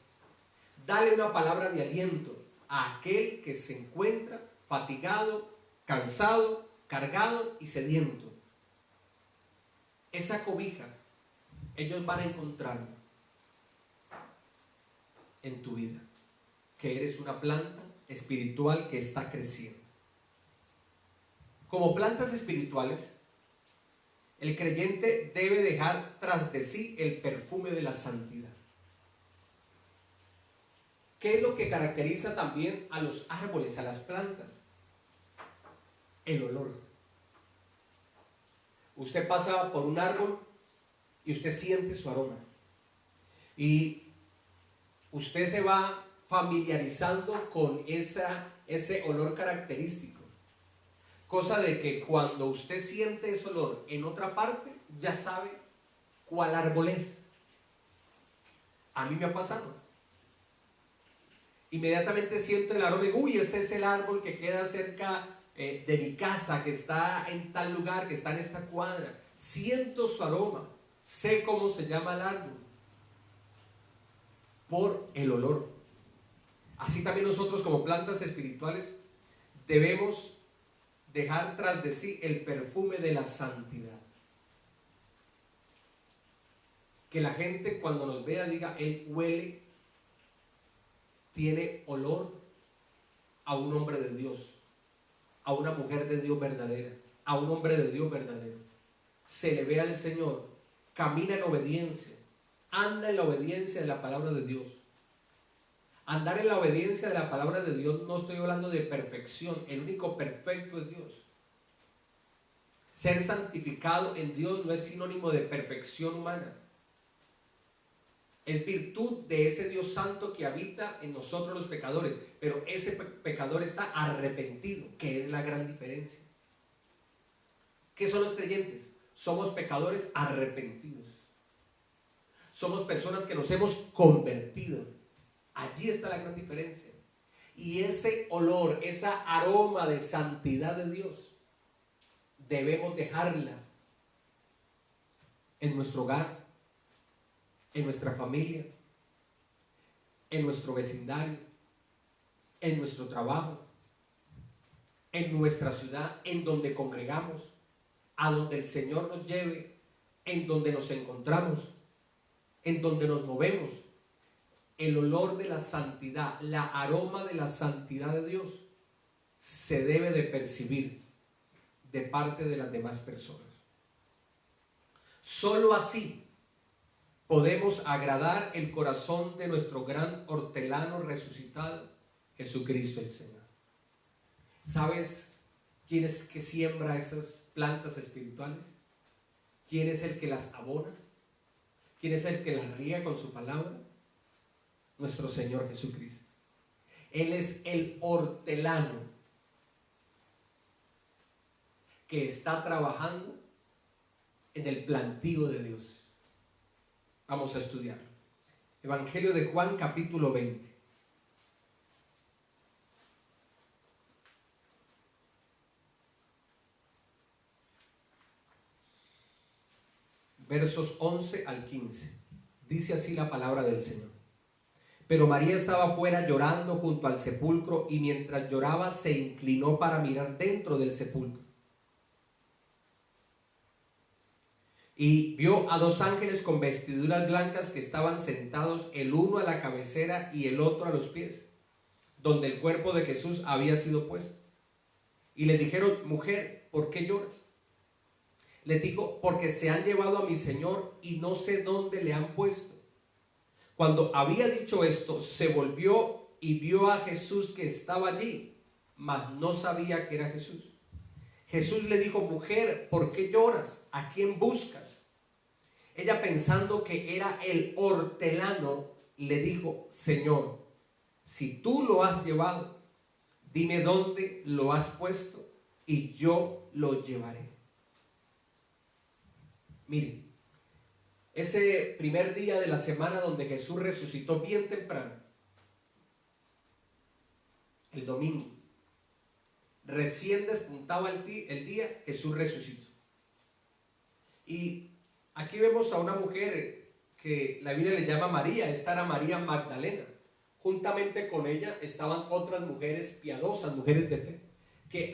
Dale una palabra de aliento a aquel que se encuentra fatigado, cansado, cargado y sediento. Esa cobija ellos van a encontrar en tu vida, que eres una planta espiritual que está creciendo. Como plantas espirituales, El creyente debe dejar tras de sí el perfume de la santidad. ¿Qué es lo que caracteriza también a los árboles, a las plantas? El olor. Usted pasa por un árbol y usted siente su aroma. Y usted se va familiarizando con ese olor característico. Cosa de que cuando usted siente ese olor en otra parte, ya sabe cuál árbol es. A mí me ha pasado. Inmediatamente siento el aroma y uy, ese es el árbol que queda cerca de mi casa, que está en tal lugar, que está en esta cuadra. Siento su aroma, sé cómo se llama el árbol por el olor. Así también nosotros como plantas espirituales debemos dejar tras de sí el perfume de la santidad. Que la gente cuando nos vea diga, él huele, tiene olor a un hombre de Dios, a una mujer de Dios verdadera, a un hombre de Dios verdadero. Se le ve al Señor, camina en obediencia, anda en la obediencia de la palabra de Dios. Andar en la obediencia de la palabra de Dios, no estoy hablando de perfección, el único perfecto es Dios. Ser santificado en Dios no es sinónimo de perfección humana. Es virtud de ese Dios santo que habita en nosotros los pecadores, pero ese pecador está arrepentido, que es la gran diferencia. ¿Qué son los creyentes? Somos pecadores arrepentidos. Somos personas que nos hemos convertido. Allí está la gran diferencia. Y ese olor, esa aroma de santidad de Dios, debemos dejarla en nuestro hogar, en nuestra familia, en nuestro vecindario, en nuestro trabajo, en nuestra ciudad, en donde congregamos, a donde el Señor nos lleve, en donde nos encontramos, en donde nos movemos. El olor de la santidad, la aroma de la santidad de Dios se debe de percibir de parte de las demás personas. Solo así podemos agradar el corazón de nuestro gran hortelano resucitado, Jesucristo el Señor. ¿Sabes quién es que siembra esas plantas espirituales? ¿Quién es el que las abona? ¿Quién es el que las riega con su palabra? Nuestro Señor Jesucristo. Él es el hortelano que está trabajando en el plantío de Dios. Vamos a estudiar. Evangelio de Juan, capítulo 20. Versos 11 al 15. Dice así la palabra del Señor. Pero María estaba fuera llorando junto al sepulcro, y mientras lloraba se inclinó para mirar dentro del sepulcro. Y vio a dos ángeles con vestiduras blancas que estaban sentados, el uno a la cabecera y el otro a los pies, donde el cuerpo de Jesús había sido puesto. Y le dijeron: mujer, ¿por qué lloras? Le dijo: porque se han llevado a mi Señor y no sé dónde le han puesto. Cuando había dicho esto, se volvió y vio a Jesús que estaba allí, mas no sabía que era Jesús. Jesús le dijo: mujer, ¿por qué lloras? ¿A quién buscas? Ella, pensando que era el hortelano, le dijo: Señor, si tú lo has llevado, dime dónde lo has puesto y yo lo llevaré. Miren, ese primer día de la semana donde Jesús resucitó bien temprano, el domingo, recién despuntaba el día, Jesús resucitó. Y aquí vemos a una mujer que la Biblia le llama María. Esta era María Magdalena. Juntamente con ella estaban otras mujeres piadosas, mujeres de fe, que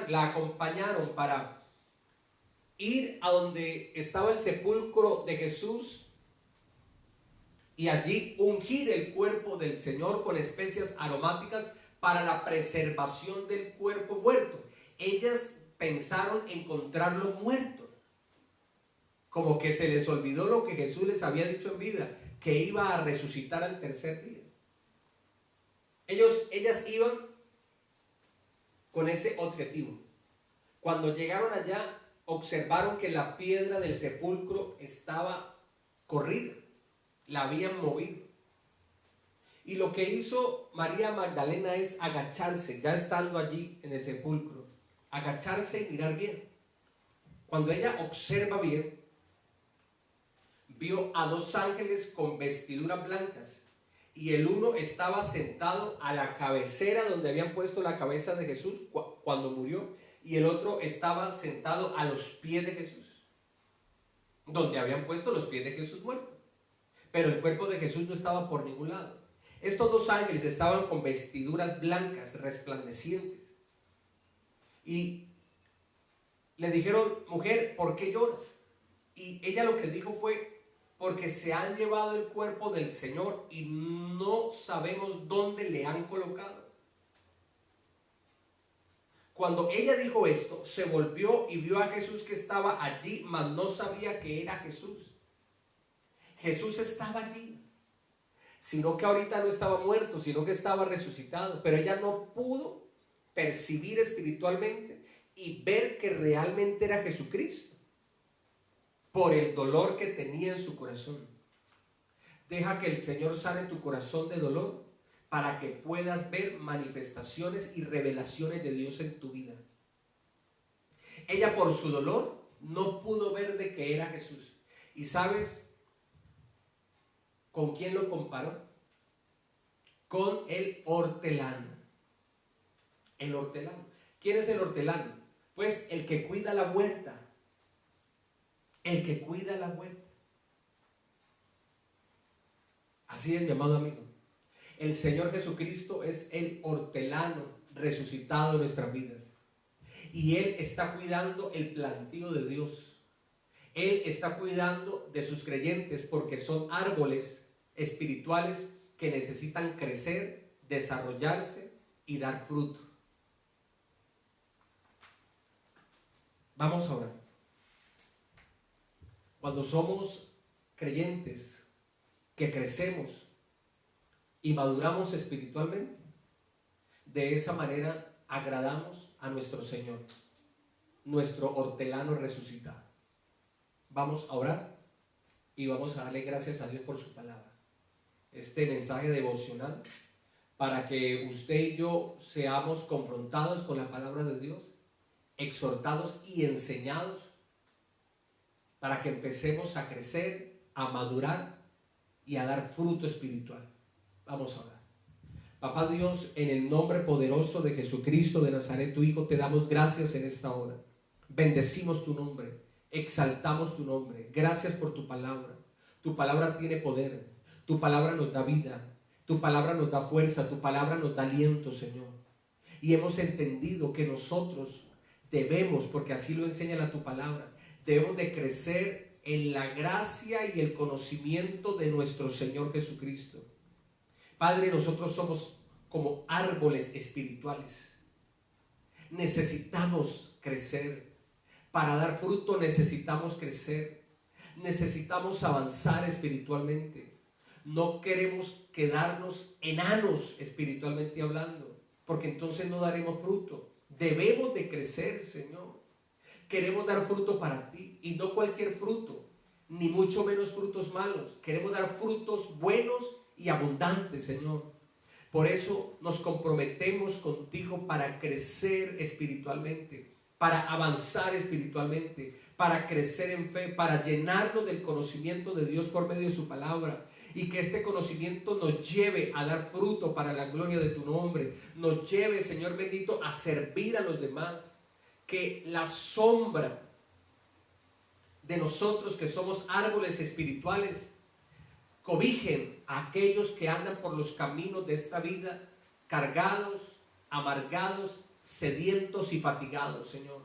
la acompañaron para ir a donde estaba el sepulcro de Jesús y allí ungir el cuerpo del Señor con especias aromáticas para la preservación del cuerpo muerto. Ellas pensaron encontrarlo muerto, como que se les olvidó lo que Jesús les había dicho en vida, que iba a resucitar al tercer día. Ellas iban con ese objetivo. Cuando llegaron allá, observaron que la piedra del sepulcro estaba corrida, la habían movido. Y lo que hizo María Magdalena es agacharse, ya estando allí en el sepulcro, agacharse y mirar bien. Cuando ella observa bien, vio a dos ángeles con vestiduras blancas, y el uno estaba sentado a la cabecera donde habían puesto la cabeza de Jesús cuando murió, y el otro estaba sentado a los pies de Jesús, donde habían puesto los pies de Jesús muerto. Pero el cuerpo de Jesús no estaba por ningún lado. Estos dos ángeles estaban con vestiduras blancas, resplandecientes. Y le dijeron: mujer, ¿por qué lloras? Y ella lo que dijo fue: porque se han llevado el cuerpo del Señor y no sabemos dónde le han colocado. Cuando ella dijo esto, se volvió y vio a Jesús que estaba allí, mas no sabía que era Jesús. Jesús estaba allí, sino que ahorita no estaba muerto, sino que estaba resucitado. Pero ella no pudo percibir espiritualmente y ver que realmente era Jesucristo, por el dolor que tenía en su corazón. Deja que el Señor sane tu corazón de dolor para que puedas ver manifestaciones y revelaciones de Dios en tu vida. Ella, por su dolor, no pudo ver de que era Jesús. ¿Y sabes con quién lo comparó? Con el hortelano. El hortelano. ¿Quién es el hortelano? Pues el que cuida la huerta. El que cuida la huerta. Así es, mi amado amigo. El Señor Jesucristo es el hortelano resucitado de nuestras vidas. Y Él está cuidando el plantío de Dios. Él está cuidando de sus creyentes, porque son árboles espirituales que necesitan crecer, desarrollarse y dar fruto. Vamos a orar. Cuando somos creyentes que crecemos y maduramos espiritualmente, de esa manera agradamos a nuestro Señor, nuestro hortelano resucitado. Vamos a orar y vamos a darle gracias a Dios por su palabra. Este mensaje devocional, para que usted y yo seamos confrontados con la palabra de Dios, exhortados y enseñados, para que empecemos a crecer, a madurar y a dar fruto espiritual. Vamos a orar. Papá Dios, en el nombre poderoso de Jesucristo de Nazaret, tu Hijo, te damos gracias en esta hora. Bendecimos tu nombre, exaltamos tu nombre. Gracias por tu palabra. Tu palabra tiene poder, tu palabra nos da vida, tu palabra nos da fuerza, tu palabra nos da aliento, Señor. Y hemos entendido que nosotros debemos, porque así lo enseña tu palabra, debemos de crecer en la gracia y el conocimiento de nuestro Señor Jesucristo. Padre, nosotros somos como árboles espirituales. Necesitamos crecer. Para dar fruto necesitamos crecer. Necesitamos avanzar espiritualmente. No queremos quedarnos enanos espiritualmente hablando, porque entonces no daremos fruto. Debemos de crecer, Señor. Queremos dar fruto para ti, y no cualquier fruto, ni mucho menos frutos malos. Queremos dar frutos buenos y abundantes, Señor. Por eso nos comprometemos contigo para crecer espiritualmente, para avanzar espiritualmente, para crecer en fe, para llenarnos del conocimiento de Dios por medio de su palabra, y que este conocimiento nos lleve a dar fruto para la gloria de tu nombre, nos lleve, Señor bendito, a servir a los demás. Que la sombra de nosotros, que somos árboles espirituales, cobijen a aquellos que andan por los caminos de esta vida, cargados, amargados, sedientos y fatigados, Señor.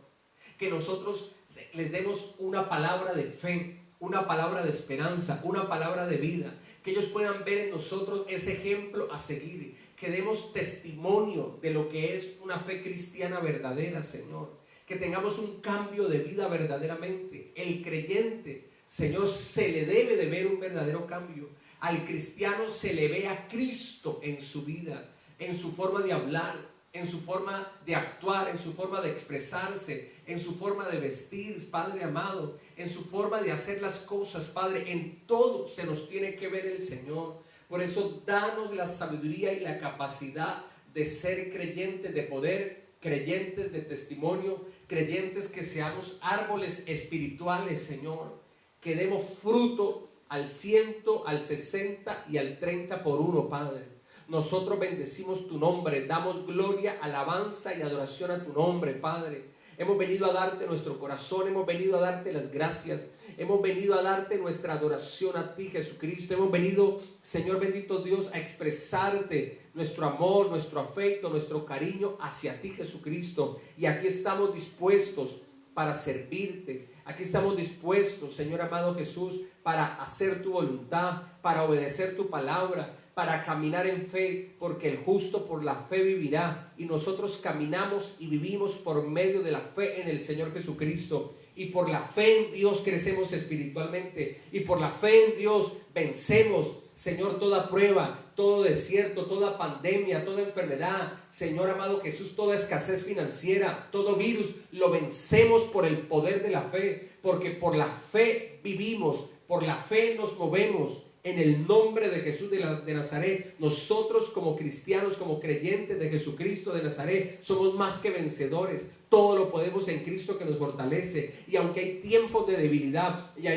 Que nosotros les demos una palabra de fe, una palabra de esperanza, una palabra de vida. Que ellos puedan ver en nosotros ese ejemplo a seguir. Que demos testimonio de lo que es una fe cristiana verdadera, Señor. Que tengamos un cambio de vida verdaderamente. El creyente Señor, se le debe de ver un verdadero cambio. Al cristiano se le ve a Cristo en su vida, en su forma de hablar, en su forma de actuar, en su forma de expresarse, en su forma de vestir, Padre amado, en su forma de hacer las cosas, Padre. En todo se nos tiene que ver el Señor. Por eso danos la sabiduría y la capacidad de ser creyentes de poder, creyentes de testimonio, creyentes que seamos árboles espirituales, Señor, que demos fruto al 100, al 60 y al 30 por uno, Padre. Nosotros bendecimos tu nombre, damos gloria, alabanza y adoración a tu nombre, Padre. Hemos venido a darte nuestro corazón, hemos venido a darte las gracias, hemos venido a darte nuestra adoración a ti, Jesucristo. Hemos venido, Señor bendito Dios, a expresarte nuestro amor, nuestro afecto, nuestro cariño hacia ti, Jesucristo. Y aquí estamos dispuestos para servirte. Aquí estamos dispuestos, Señor amado Jesús, para hacer tu voluntad, para obedecer tu palabra, para caminar en fe, porque el justo por la fe vivirá. Y nosotros caminamos y vivimos por medio de la fe en el Señor Jesucristo. Y por la fe en Dios crecemos espiritualmente. Y por la fe en Dios vencemos, Señor, toda prueba, todo desierto, toda pandemia, toda enfermedad. Señor amado Jesús, toda escasez financiera, todo virus, lo vencemos por el poder de la fe. Porque por la fe vivimos, por la fe nos movemos. En el nombre de Jesús de Nazaret, nosotros como cristianos, como creyentes de Jesucristo de Nazaret, somos más que vencedores. Todo lo podemos en Cristo que nos fortalece. Y aunque hay tiempos de debilidad, y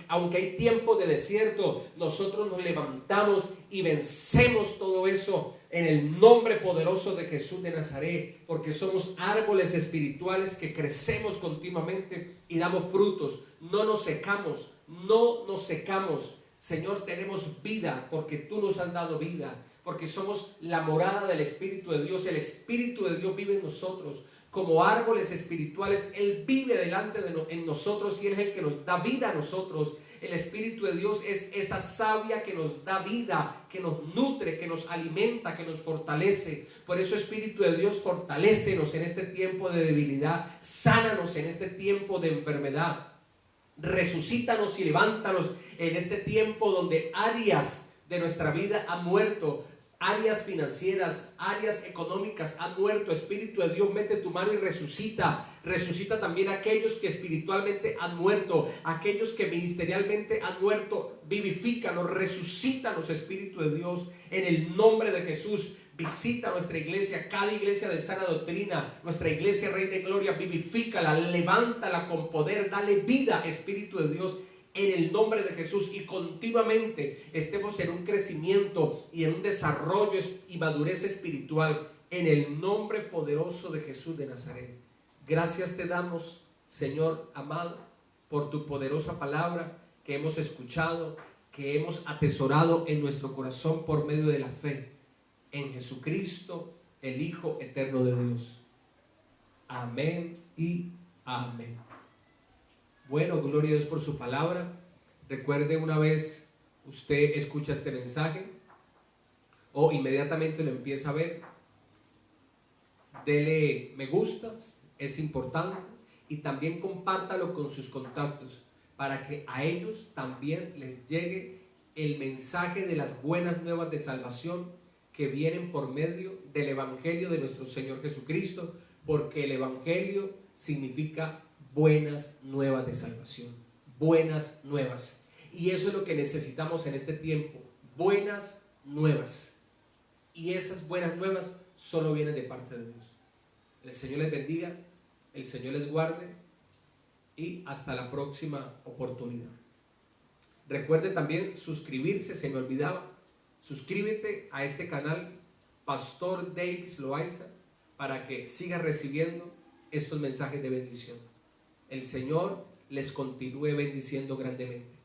aunque hay tiempos de desierto, nosotros nos levantamos y vencemos todo eso en el nombre poderoso de Jesús de Nazaret, porque somos árboles espirituales que crecemos continuamente y damos frutos. No nos secamos, no nos secamos. Señor, tenemos vida porque tú nos has dado vida, porque somos la morada del Espíritu de Dios. El Espíritu de Dios vive en nosotros. Como árboles espirituales, Él vive delante en nosotros y Él es el que nos da vida a nosotros. El Espíritu de Dios es esa savia que nos da vida, que nos nutre, que nos alimenta, que nos fortalece. Por eso, Espíritu de Dios, fortalécenos en este tiempo de debilidad, sánanos en este tiempo de enfermedad. Resucítanos y levántanos en este tiempo donde áreas de nuestra vida han muerto, áreas financieras, áreas económicas han muerto. Espíritu de Dios, mete tu mano y resucita también a aquellos que espiritualmente han muerto, aquellos que ministerialmente han muerto. Vivifícanos, resucítanos, Espíritu de Dios, en el nombre de Jesús. Visita nuestra iglesia, cada iglesia de sana doctrina, nuestra iglesia Rey de Gloria, vivifícala, levántala con poder, dale vida, Espíritu de Dios, en el nombre de Jesús. Y continuamente estemos en un crecimiento y en un desarrollo y madurez espiritual, en el nombre poderoso de Jesús de Nazaret. Gracias te damos, Señor amado, por tu poderosa palabra que hemos escuchado, que hemos atesorado en nuestro corazón por medio de la fe en Jesucristo, el Hijo eterno de Dios. Amén y amén. Bueno, gloria a Dios por su palabra. Recuerde, una vez usted escucha este mensaje o inmediatamente lo empieza a ver, dele me gusta, es importante, y también compártalo con sus contactos para que a ellos también les llegue el mensaje de las buenas nuevas de salvación que vienen por medio del Evangelio de nuestro Señor Jesucristo, porque el Evangelio significa buenas nuevas de salvación, buenas nuevas. Y eso es lo que necesitamos en este tiempo, buenas nuevas. Y esas buenas nuevas solo vienen de parte de Dios. El Señor les bendiga, el Señor les guarde y hasta la próxima oportunidad. Recuerde también suscribirse, se me olvidaba. Suscríbete a este canal, Pastor Davis Loaiza, para que siga recibiendo estos mensajes de bendición. El Señor les continúe bendiciendo grandemente.